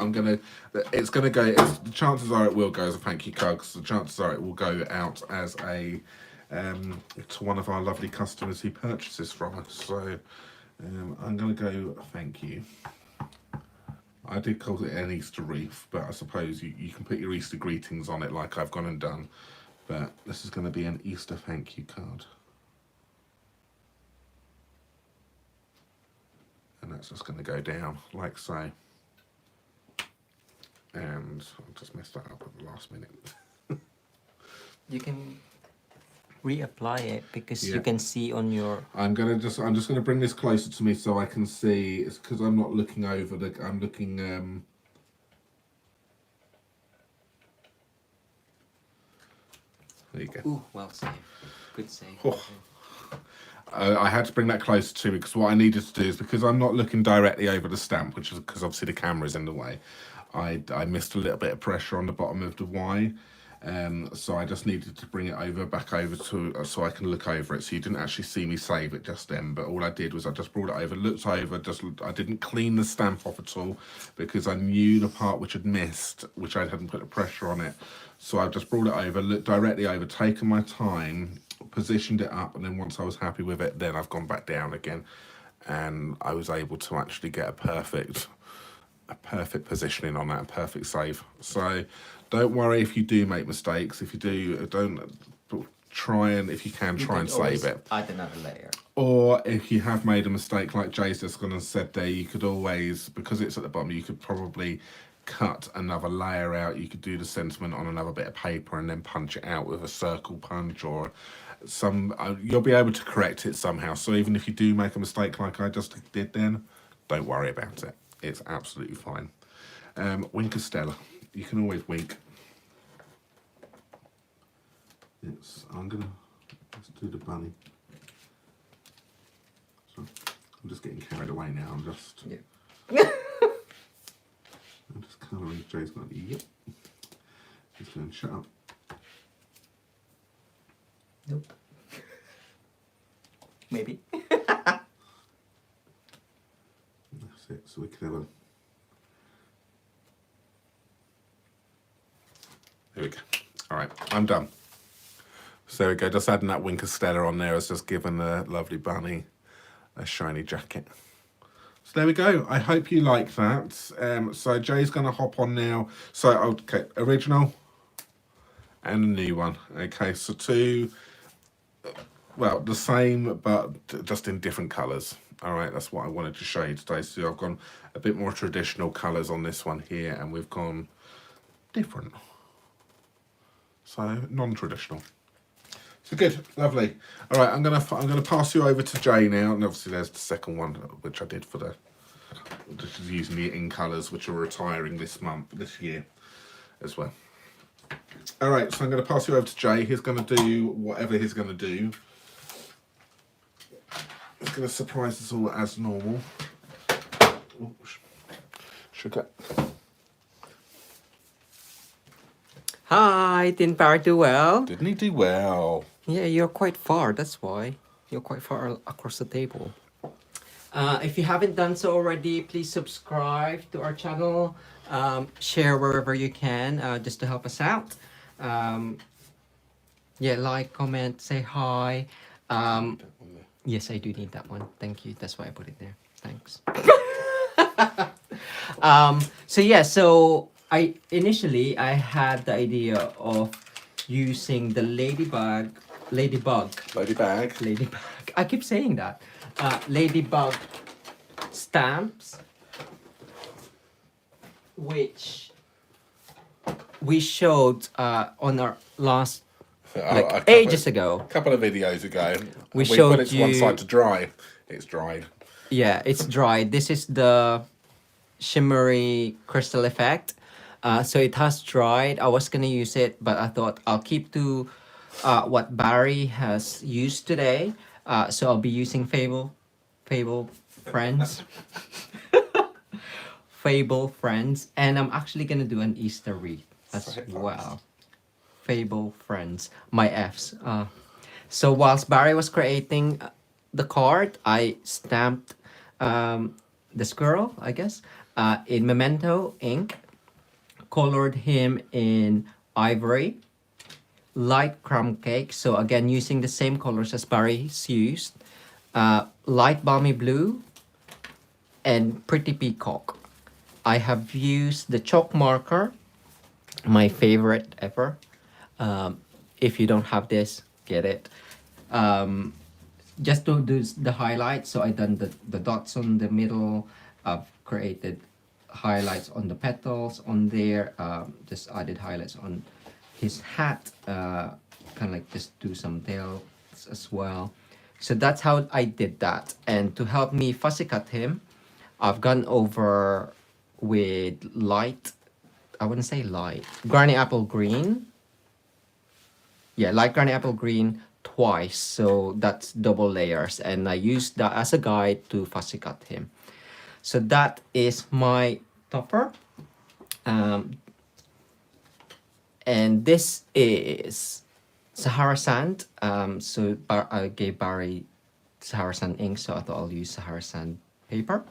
The chances are it will go as a thank you card, because the chances are it will go out as a to one of our lovely customers who purchases from us. So I'm going to go thank you. I did call it an Easter wreath, but I suppose you can put your Easter greetings on it like I've gone and done. But this is going to be an Easter thank you card. And that's just going to go down like so. And I just messed that up at the last minute. You can reapply it, because you can see on your... I'm just going to bring this closer to me so I can see. It's because I'm not looking over I'm looking there you go. Ooh, well saved. Good save. Oh. I had to bring that closer to me, because what I needed to do is, because I'm not looking directly over the stamp, which is because obviously the camera's in the way, I missed a little bit of pressure on the bottom of the Y, So I just needed to bring it back over to so I can look over it. So you didn't actually see me save it just then, but all I did was I just brought it over, looked over, I didn't clean the stamp off at all because I knew the part which had missed, which I hadn't put the pressure on it. So I just brought it over, looked directly over, taken my time, positioned it up, and then once I was happy with it, then I've gone back down again, and I was able to actually get a perfect positioning on that, a perfect save. So don't worry if you do make mistakes. If you do, don't try and, if you can, try and save it. Add another layer. Or if you have made a mistake, like Jay's just gone and said there, you could always, because it's at the bottom, you could probably cut another layer out. You could do the sentiment on another bit of paper and then punch it out with a circle punch or some. You'll be able to correct it somehow. So even if you do make a mistake like I just did then, don't worry about it. It's absolutely fine. Wink Stella. You can always wink. Let's do the bunny. So I'm just getting carried away now. I'm just colouring. Jay's got yep. He's going to shut up. Nope. Maybe. That's it. So we can have a. There we go. All right, I'm done. So there we go. Just adding that Wink Stella on there has just given the lovely bunny a shiny jacket. So there we go. I hope you like that. So Jay's going to hop on now. So okay, original and a new one. Okay, so two. Well, the same, but just in different colours. All right, that's what I wanted to show you today. So I've gone a bit more traditional colours on this one here, and we've gone different. So non-traditional. So good, lovely. All right, I'm gonna pass you over to Jay now, and obviously there's the second one, which I did for the, which is using the in colours, which are retiring this year, as well. All right, so I'm going to pass you over to Jay. He's going to do whatever he's going to do. He's going to surprise us all as normal. Oh, sugar. Hi, didn't Barry do well? Didn't he do well? Yeah, you're quite far, that's why. You're quite far across the table. If you haven't done so already, please subscribe to our channel. Share wherever you can, just to help us out. Yeah, like, comment, say hi. Yes, I do need that one. Thank you. That's why I put it there. Thanks. So yeah, so initially I had the idea of using the ladybug. I keep saying that. Ladybug stamps, which we showed on our last ages ago. A couple of videos ago. We showed put it to one side to dry. It's dried. Yeah, it's dried. This is the shimmery crystal effect. So it has dried. I was gonna use it, but I thought I'll keep to what Barry has used today. So I'll be using Fable Friends. Fable Friends, and I'm actually gonna do an Easter wreath as well. Fable Friends, my F's. So whilst Barry was creating the card, I stamped the squirrel, I guess, in Memento ink, colored him in ivory, light crumb cake. So again, using the same colors as Barry's used, light balmy blue, and pretty peacock. I have used the chalk marker, my favorite ever. If you don't have this, get it. Just to do the highlights, so I done the dots on the middle. I've created highlights on the petals on there. Just added highlights on his hat. Kind of like just do some tails as well. So that's how I did that. And to help me fussy cut him, I've gone over with light, I wouldn't say light, Granny Apple Green. Yeah, light Granny Apple Green twice, so that's double layers, and I used that as a guide to fussy cut him. So that is my topper. And this is Sahara sand. I gave Barry Sahara sand ink, so I thought I'll use Sahara sand paper.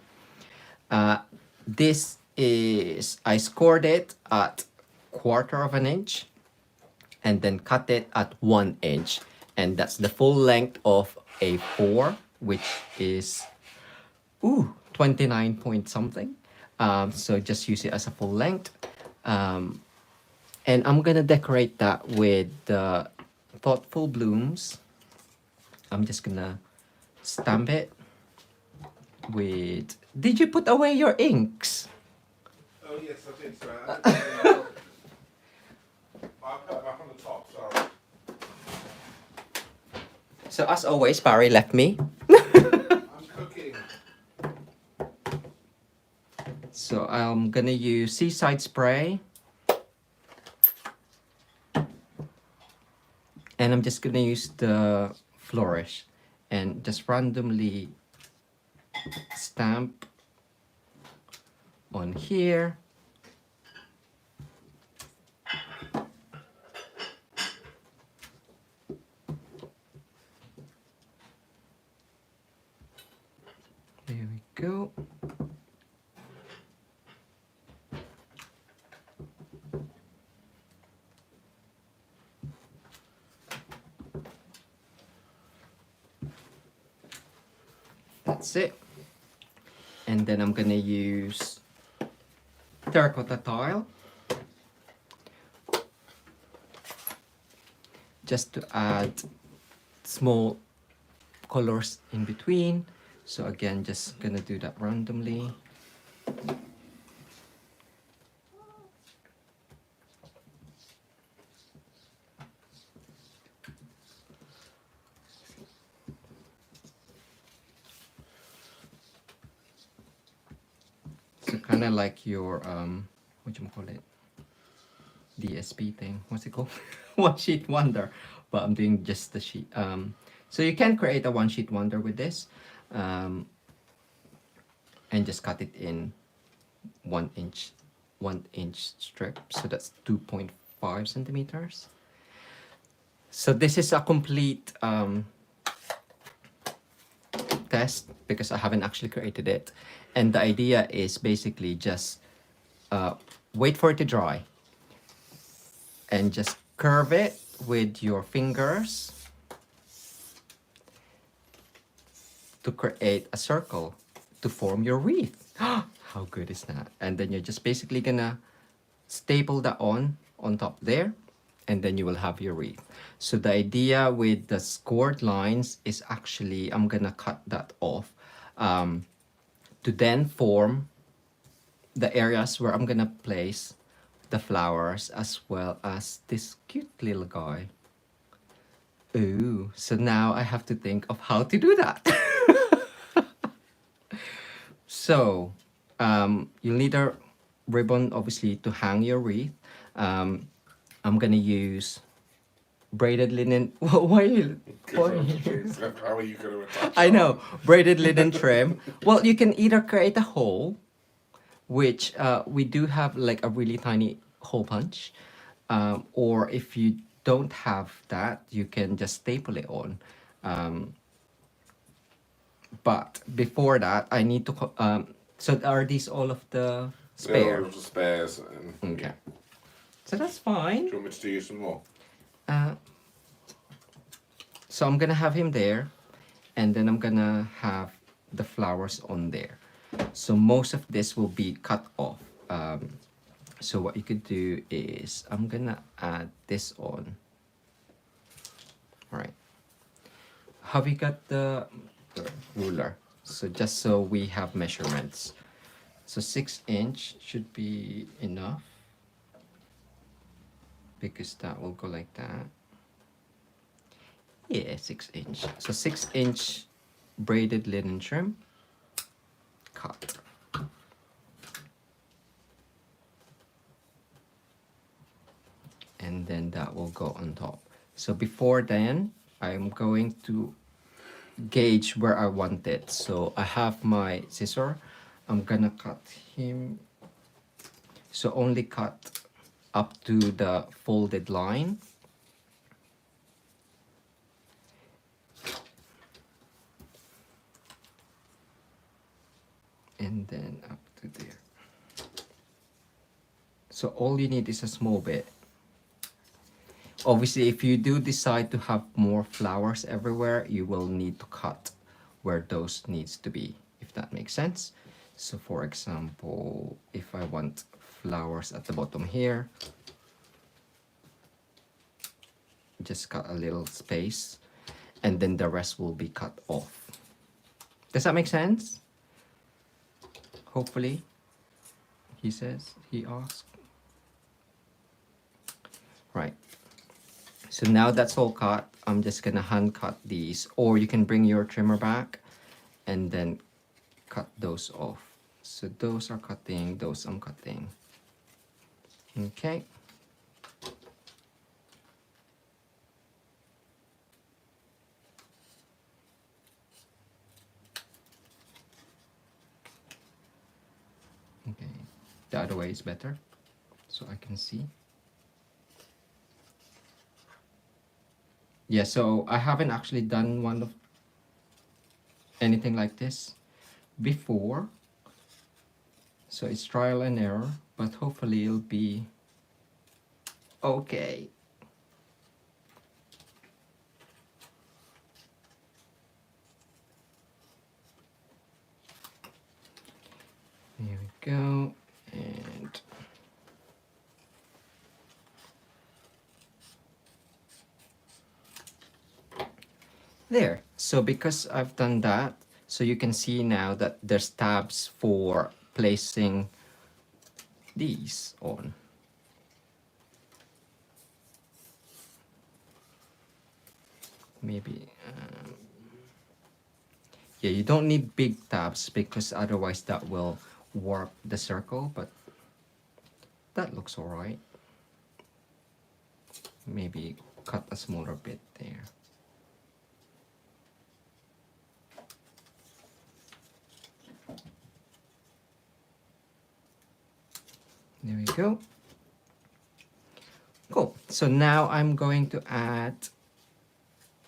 This is, I scored it at 1/4 inch and then cut it at 1 inch. And that's the full length of A4, which is, 29 point something. So just use it as a full length. And I'm gonna decorate that with the thoughtful blooms. I'm just gonna stamp it with... Did you put away your inks? Oh yes, I did. Sorry. I'll put it back on the top. Sorry. So as always, Barry left me. I'm cooking. So I'm gonna use Seaside Spray. And I'm just gonna use the flourish and just randomly stamp on here. There we go. That's it. And then I'm gonna use terracotta tile just to add small colors in between. So again, just gonna do that randomly. So kind of like your what you call it, DSP thing. What's it called? One sheet wonder. But I'm doing just the sheet. So you can create a one sheet wonder with this, and just cut it in 1 inch strip. So that's 2.5 centimeters. So this is a complete test because I haven't actually created it. And the idea is basically just wait for it to dry and just curve it with your fingers to create a circle to form your wreath. How good is that? And then you're just basically gonna staple that on top there, and then you will have your wreath. So the idea with the scored lines is actually I'm gonna cut that off to then form the areas where I'm gonna place the flowers as well as this cute little guy. Ooh, so now I have to think of how to do that. So you'll need a ribbon obviously to hang your wreath. I'm gonna use braided linen. Why are you? How are you going to attach I that? know, braided linen trim. Well, you can either create a hole, which we do have like a really tiny hole punch, or if you don't have that, you can just staple it on. But before that, I need to. So are these all of the Spare. spare? The spares. And, Okay. So that's fine. Do you want me to do some more? So I'm gonna have him there, and then I'm gonna have the flowers on there. So most of this will be cut off. So what you could do is I'm gonna add this on. All right. Have you got the ruler? So just so we have measurements. So 6 inch should be enough because that will go like that. Yeah, 6 inch. So 6 inch braided linen trim. Cut. And then that will go on top. So before then, I'm going to gauge where I want it. So I have my scissor. I'm gonna cut him. So only cut up to the folded line. And then up to there. So all you need is a small bit. Obviously, if you do decide to have more flowers everywhere, you will need to cut where those needs to be, if that makes sense. So for example, if I want flowers at the bottom here, just cut a little space, and then the rest will be cut off. Does that make sense? Hopefully, he asked. Right. So now that's all cut. I'm just gonna hand cut these, or you can bring your trimmer back and then cut those off. So those are cutting, those I'm cutting. Okay. Okay, the other way is better, so I can see. Yeah, so I haven't actually done one of anything like this before, so it's trial and error, but hopefully it'll be okay. There we go, and there. So because I've done that, so you can see now that there's tabs for placing these on. Maybe, yeah, you don't need big tabs because otherwise that will warp the circle, but that looks alright. Maybe cut a smaller bit there. There we go. Cool. So now I'm going to add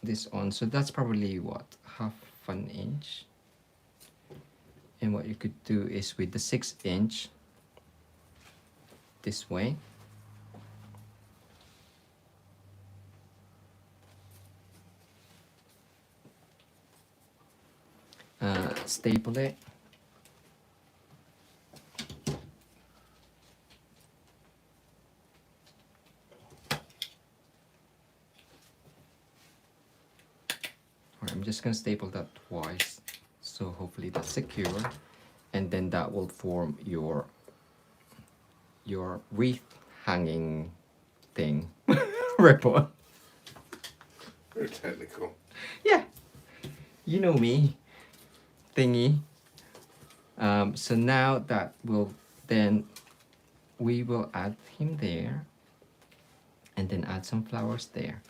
this on. So that's probably what, half an inch. And what you could do is with the 6-inch, this way. Staple it. I'm just gonna staple that twice, so hopefully that's secure, and then that will form your wreath hanging thing. Ribbon. Very technical. Yeah, you know me, thingy. So now that will then we will add him there, and then add some flowers there.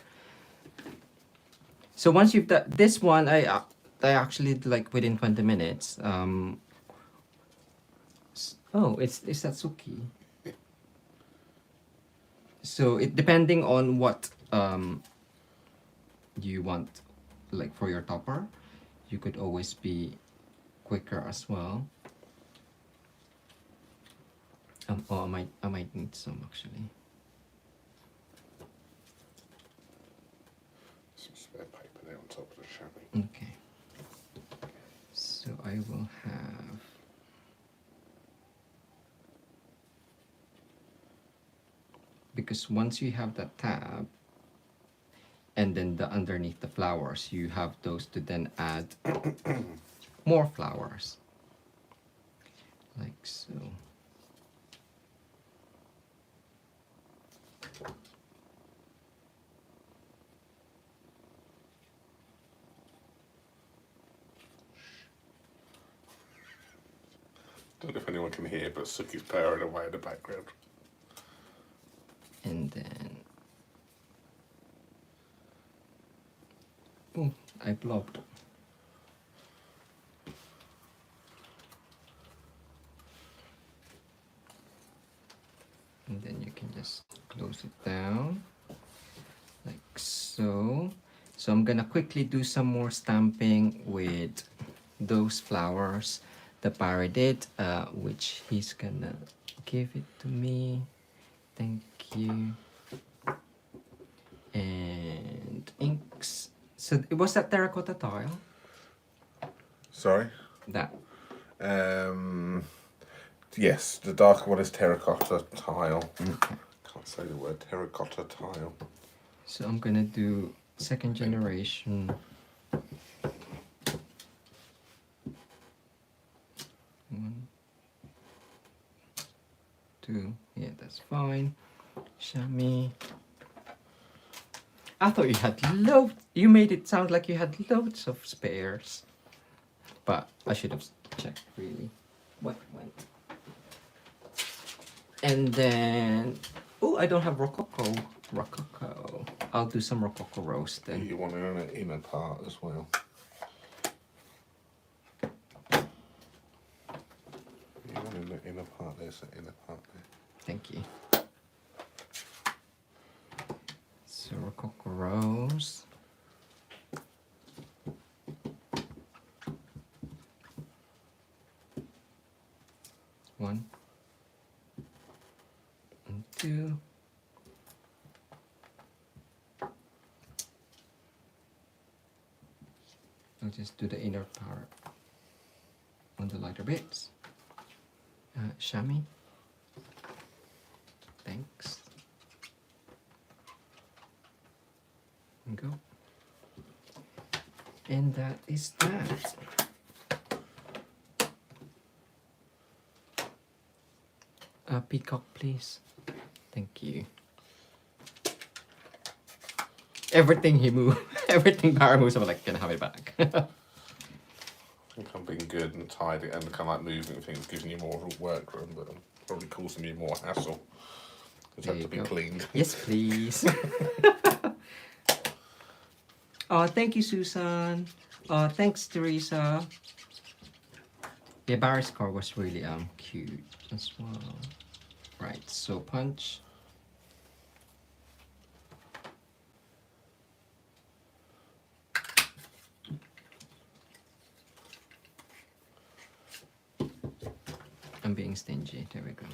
So once you've done this one, I actually did like within 20 minutes. Oh, it's Satsuki. So it depending on what you want, like for your topper, you could always be quicker as well. Oh, I might need some actually. Some spare paper there on top of the chamois. Okay. So I will have. Because once you have that tab, and then the underneath the flowers, you have those to then add more flowers, like so. Don't know if anyone can hear, but Suki's purring away in the background. And then, oh, I blobbed. and then you can just close it down like so. So I'm gonna quickly do some more stamping with those flowers that Barry did, which he's gonna give it to me. Thank you. And inks. So it was that terracotta tile? Sorry? That. Yes, the darker one is terracotta tile. Can't say the word terracotta tile. So I'm gonna do second generation. One, two, yeah, that's fine. Chamois. I thought you had loads. You made it sound like you had loads of spares. But I should have checked really what went. And then, oh, I don't have Rococo. Rococo. I'll do some Rococo roast then. You want an inner part as well. You want an inner part, there's an inner part there. Thank you. So Rococo roast. One. And two. I'll just do the inner part on the lighter bits. Chamois. Thanks. And go. And that is that. Peacock, please. Thank you. Everything he moved, everything Barry moves, I'm like, can I have it back? I think I'm being good and tidy and kind of like moving things, giving you more workroom, but I'm probably causing you more hassle. It's have to be cleaned. Yes, please. Oh, thank you, Susan. Thanks, Teresa. Yeah, Barry's car was really cute as well. Right, so punch. I'm being stingy. There we go.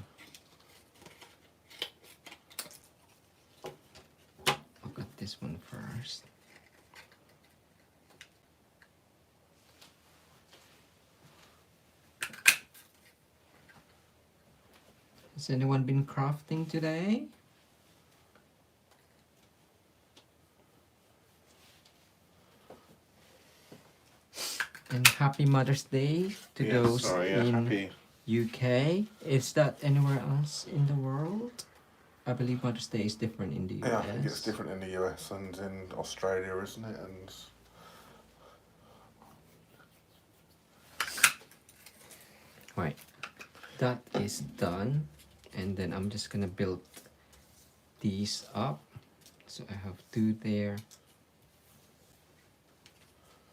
I'll cut this one first. Has anyone been crafting today? And happy Mother's Day to those in happy. UK. Is that anywhere else in the world? I believe Mother's Day is different in the US. Yeah, I think it's different in the US and in Australia, isn't it? And Right, that is done. And then I'm just gonna build these up. So I have two there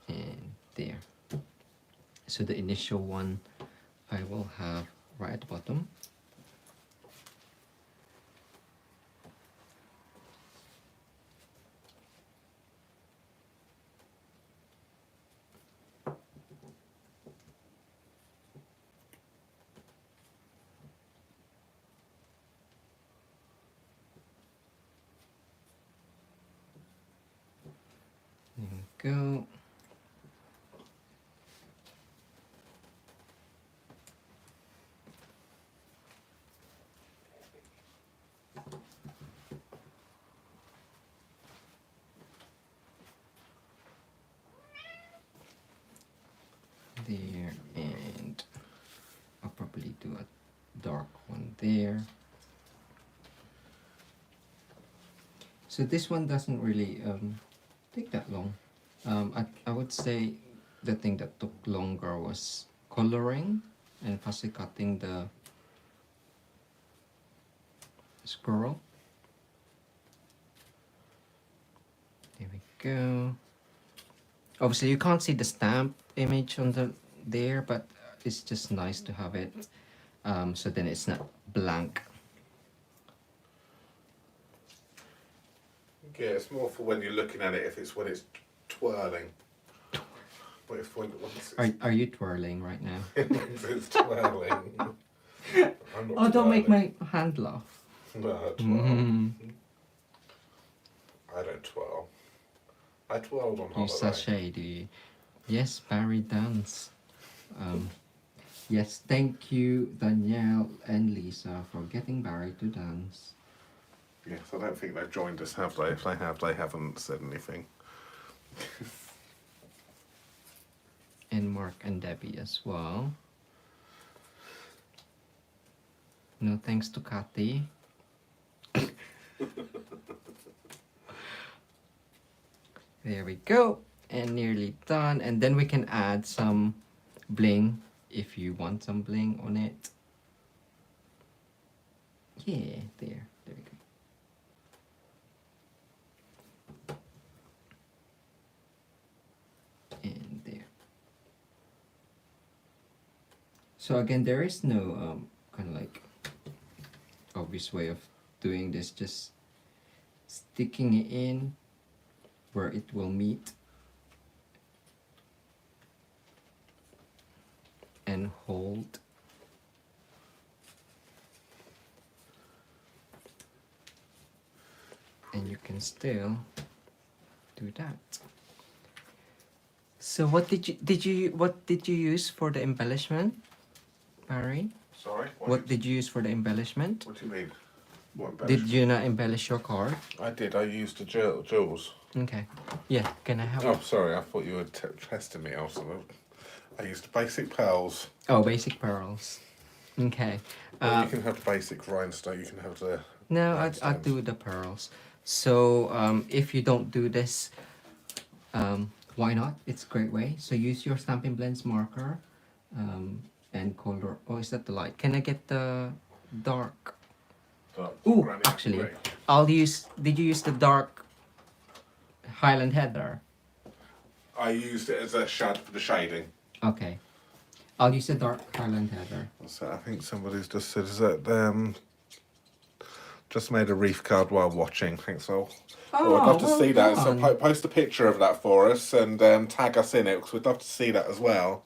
and there. So the initial one I will have right at the bottom. There we go. There, and I'll probably do a dark one there. So this one doesn't really take that long. I would say the thing that took longer was coloring and fussy cutting the squirrel. There we go. Obviously you can't see the stamp image on the there, but it's just nice to have it so then it's not blank. Yeah, it's more for when you're looking at it. If it's when it's twirling. But if once Are you twirling right now? once it's twirling. I'm not Oh, don't make twirling. my hand laugh. No, I twirl. Mm. I don't twirl. I twirled on You holiday. sachet, do you? Yes, Barry dance. Yes, thank you, Danielle and Lisa, for getting Barry to dance. Yes, I don't think they've joined us, have they? If they have, they haven't said anything. And Mark and Debbie as well. No thanks to Kathy. There we go. And nearly done. And then we can add some bling if you want some bling on it. Yeah, there we go. And there. So again, there is no kind of like obvious way of doing this, just sticking it in where it will meet and hold. And you can still do that. So what did you use for the embellishment, Barry? Sorry? What did you use for the embellishment? What do you mean? What Did you not embellish your card? I did. I used the jewels. Okay. Yeah, can I help? Oh, sorry. I thought you were testing me. I used the basic pearls. Oh, basic pearls. Okay. Well, you can have the basic rhinestone. You can have the. No, I'll rhinestones. do the pearls. So if you don't do this, why not? It's a great way. So use your Stampin' Blends marker and color. Oh, is that the light? Can I get the dark? Oh, Granite actually, grey. I'll use. Did you use the dark Highland Heather? I used it as a shade for the shading. Okay. I'll use the dark Highland Heather. So I think somebody's just said is that just made a wreath card while watching. Thanks all. Oh, I'd love to well see that. So done. post a picture of that for us and tag us in it because we'd love to see that as well.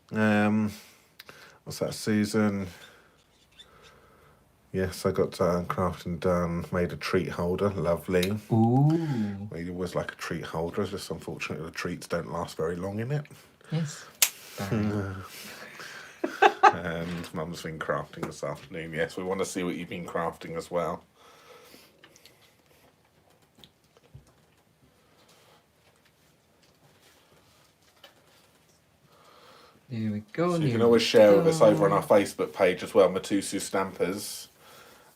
What's that, Susan? Yes, I got crafting done. Made a treat holder. Lovely. Ooh. It was like a treat holder. It's just unfortunately the treats don't last very long in it. Yes. And Mum's been crafting this afternoon. Yes, we want to see what you've been crafting as well. There we go. So you can always share with us over on our Facebook page as well, Mitosu Stampers.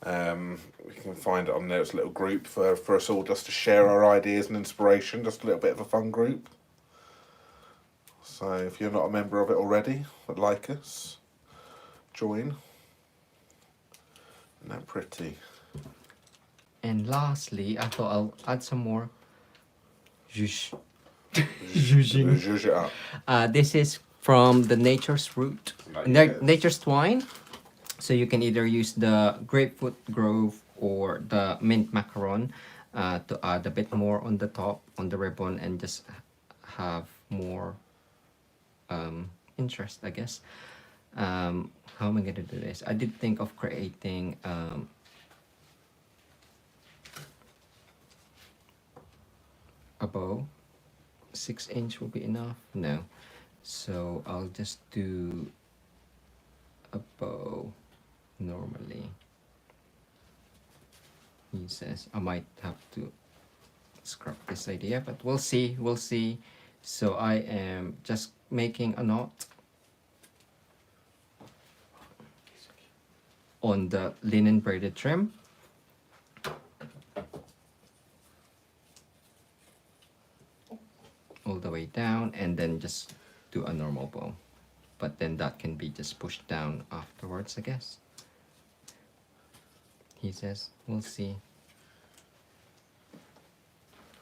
We can find it on there. It's a little group for us all just to share our ideas and inspiration. Just a little bit of a fun group. So if you're not a member of it already, would like us, join. Isn't that pretty? And lastly, I thought I'll add some more zhuzh. Zhuzhing. Zhuzh it up. This is from the Nature's Root, Yes. Nature's Twine. So you can either use the Grapefruit Grove or the Mint Macaron to add a bit more on the top, on the ribbon, and just have more interest, I guess. How am I going to do this? I did think of creating a bow. 6-inch will be enough? No. So I'll just do a bow normally. He says I might have to scrap this idea, but we'll see, we'll see. So I am just making a knot on the linen braided trim. All the way down, and then just do a normal bow. But then that can be just pushed down afterwards, I guess. He says, we'll see.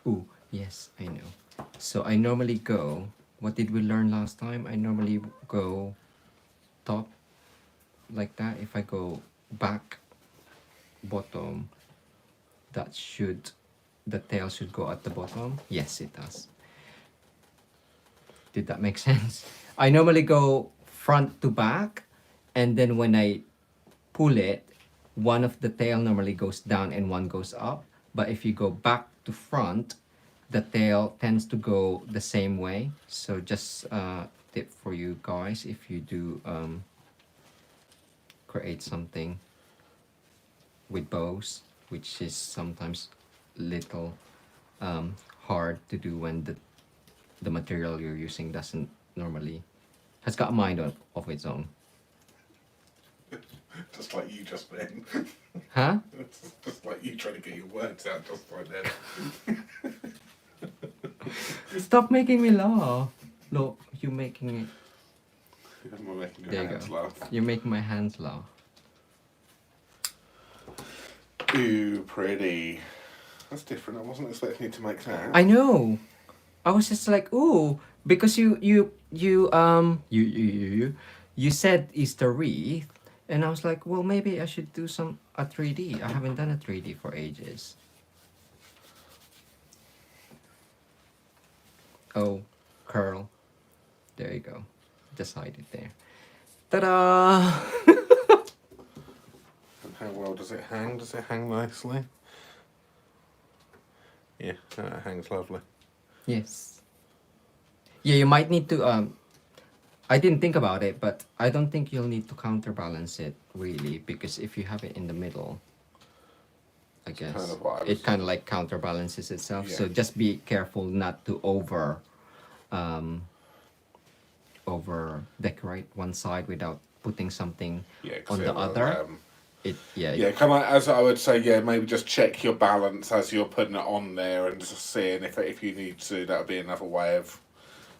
Ooh, yes, I know. So I normally go, what did we learn last time? I normally go top like that. If I go back, bottom, that should the tail should go at the bottom. Yes, it does. Did that make sense? I normally go front to back, and then when I pull it, one of the tail normally goes down and one goes up. But if you go back to front, the tail tends to go the same way. So just tip for you guys, if you do create something with bows, which is sometimes little hard to do when the material you're using doesn't normally has got a mind of its own. Just like you just then. Huh? Just like you trying to get your words out just like then. Stop making me laugh. Look, you're making it. I'm making your There you hands go. laugh. You're making my hands laugh. Ooh, pretty. That's different. I wasn't expecting you to make that. I know. I was just like, ooh, because you said Easter wreath, and I was like, well, maybe I should do a 3D. I haven't done a 3D for ages. Oh, curl. There you go. Just hide it there. Ta-da! And how well does it hang? Does it hang nicely? Yeah, that hangs lovely. Yes. Yeah, you might need to I didn't think about it, but I don't think you'll need to counterbalance it really, because if you have it in the middle, I guess kind of what I was- it kind of like counterbalances itself. So Yeah. just be careful not to over decorate one side without putting something Yeah, 'cause on it the will, other. yeah, kind of as I would say, yeah, maybe just check your balance as you're putting it on there and just seeing if you need to. That would be another way of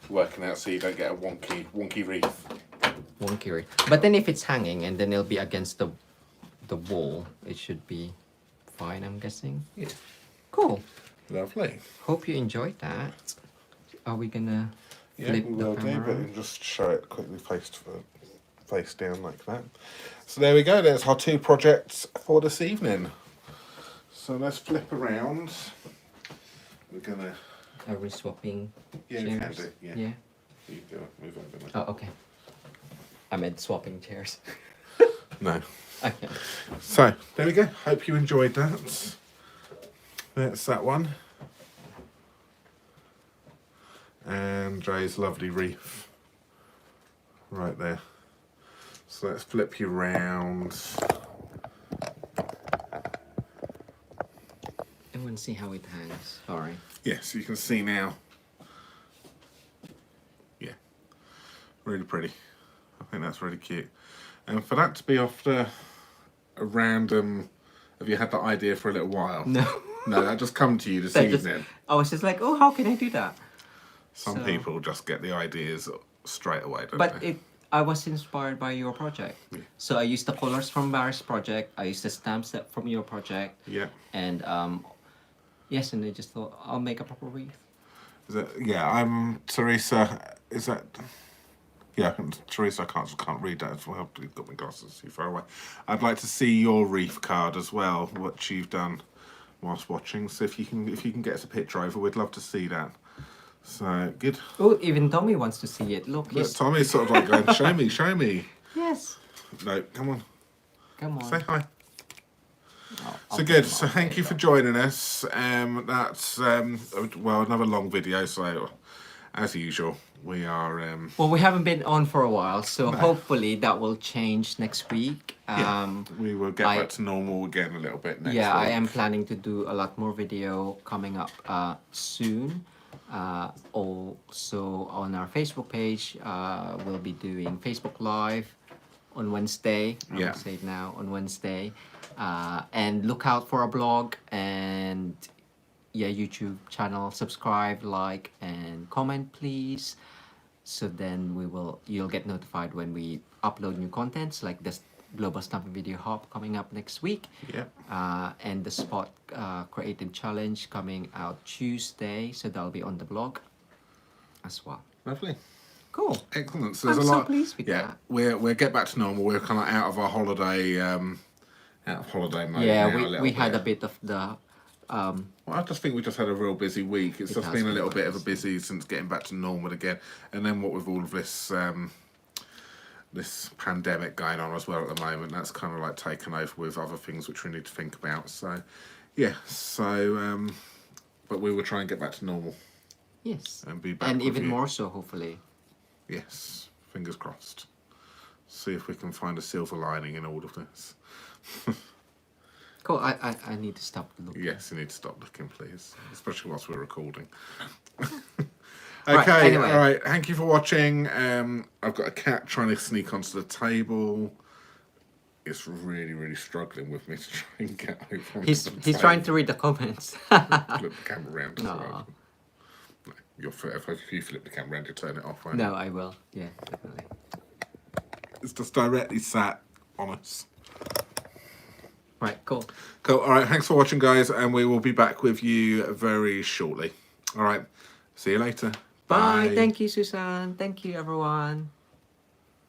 working out so you don't get a wonky wreath. Wonky ring. But then if it's hanging and then it'll be against the wall, it should be fine, I'm guessing. Yeah. Cool. Lovely. Hope you enjoyed that. Are we gonna Yeah, flip we the will do, camera? but just show it quickly face down like that. So there we go, there's our two projects for this evening. So let's flip around. We're gonna... Are we swapping Yeah, we can chairs? do, yeah. Yeah. You do it, move over. Oh, okay. I meant swapping chairs. No. Okay. So, there we go. Hope you enjoyed that. That's that one. And Dre's lovely wreath. Right there. So let's flip you round. I want to see how it hangs. Sorry. Yes, you can see now. Yeah. Really pretty. I think that's really cute. And for that to be after a random... Have you had that idea for a little while? No. No, that just come to you this That just- evening. I was just like, oh, how can I do that? Some So- people just get the ideas straight away, don't But they? I was inspired by your project. Yeah. So I used the colors from Barry's project. I used the stamps from your project. Yeah. And yes, and I just thought I'll make a proper wreath. Is it, yeah, I'm Teresa. Is that? Yeah, Teresa. I can't read that as well. You've got my glasses too far away. I'd like to see your wreath card as well. What you've done whilst watching. So if you can get us a picture over, we'd love to see that. So good. Oh, even Tommy wants to see it. Look, Look, he's... Tommy's sort of like going, show me, show me. Yes. No, come on, Come on. say hi. I'll So put good. them So up. thank you for joining us. That's well, another long video. So as usual, we are Well, we haven't been on for a while, so hopefully that will change next week. we will get I- back to normal again a little bit next Yeah, week. I am planning to do a lot more video coming up soon. Also on our Facebook page, we'll be doing Facebook Live on Wednesday. I Yeah. will say it now, on Wednesday. And look out for our blog and YouTube channel. Subscribe, like, and comment, please. So then you'll get notified when we upload new contents, like this Global Stampin' Video Hop coming up next week. Yeah. And the Spot Creative Challenge coming out Tuesday, so that'll be on the blog as well. Lovely. Cool. Excellent. So I'm there's a so lot. pleased with yeah, that. we're get back to normal. We're kind of out of our holiday, mode. Yeah, now, a little we had a bit. bit of the Um, Well, I just think we just had a real busy week. It's It just has been a been little quite bit of a busy. busy since getting back to normal again. And then what with all of this this pandemic going on as well at the moment, that's kind of like taken over with other things which we need to think about. So, yeah. So, but we will try and get back to normal yes. and be back And with even you. more so, hopefully. Yes, fingers crossed. See if we can find a silver lining in all of this. Cool. I need to stop looking. Yes, you need to stop looking, please, especially whilst we're recording. Right, Okay, anyway. all right. Thank you for watching. I've got a cat trying to sneak onto the table. It's really, really struggling with me to try and get over. onto He's the he's trying to table. read the comments. Flip the camera around. No. If you flip the camera around, you turn it off. Won't No, I will. Yeah, definitely. It's just directly sat on us. Right, cool. Cool. All right. Thanks for watching, guys, and we will be back with you very shortly. All right. See you later. Bye. Thank you, Susan. Thank you, everyone.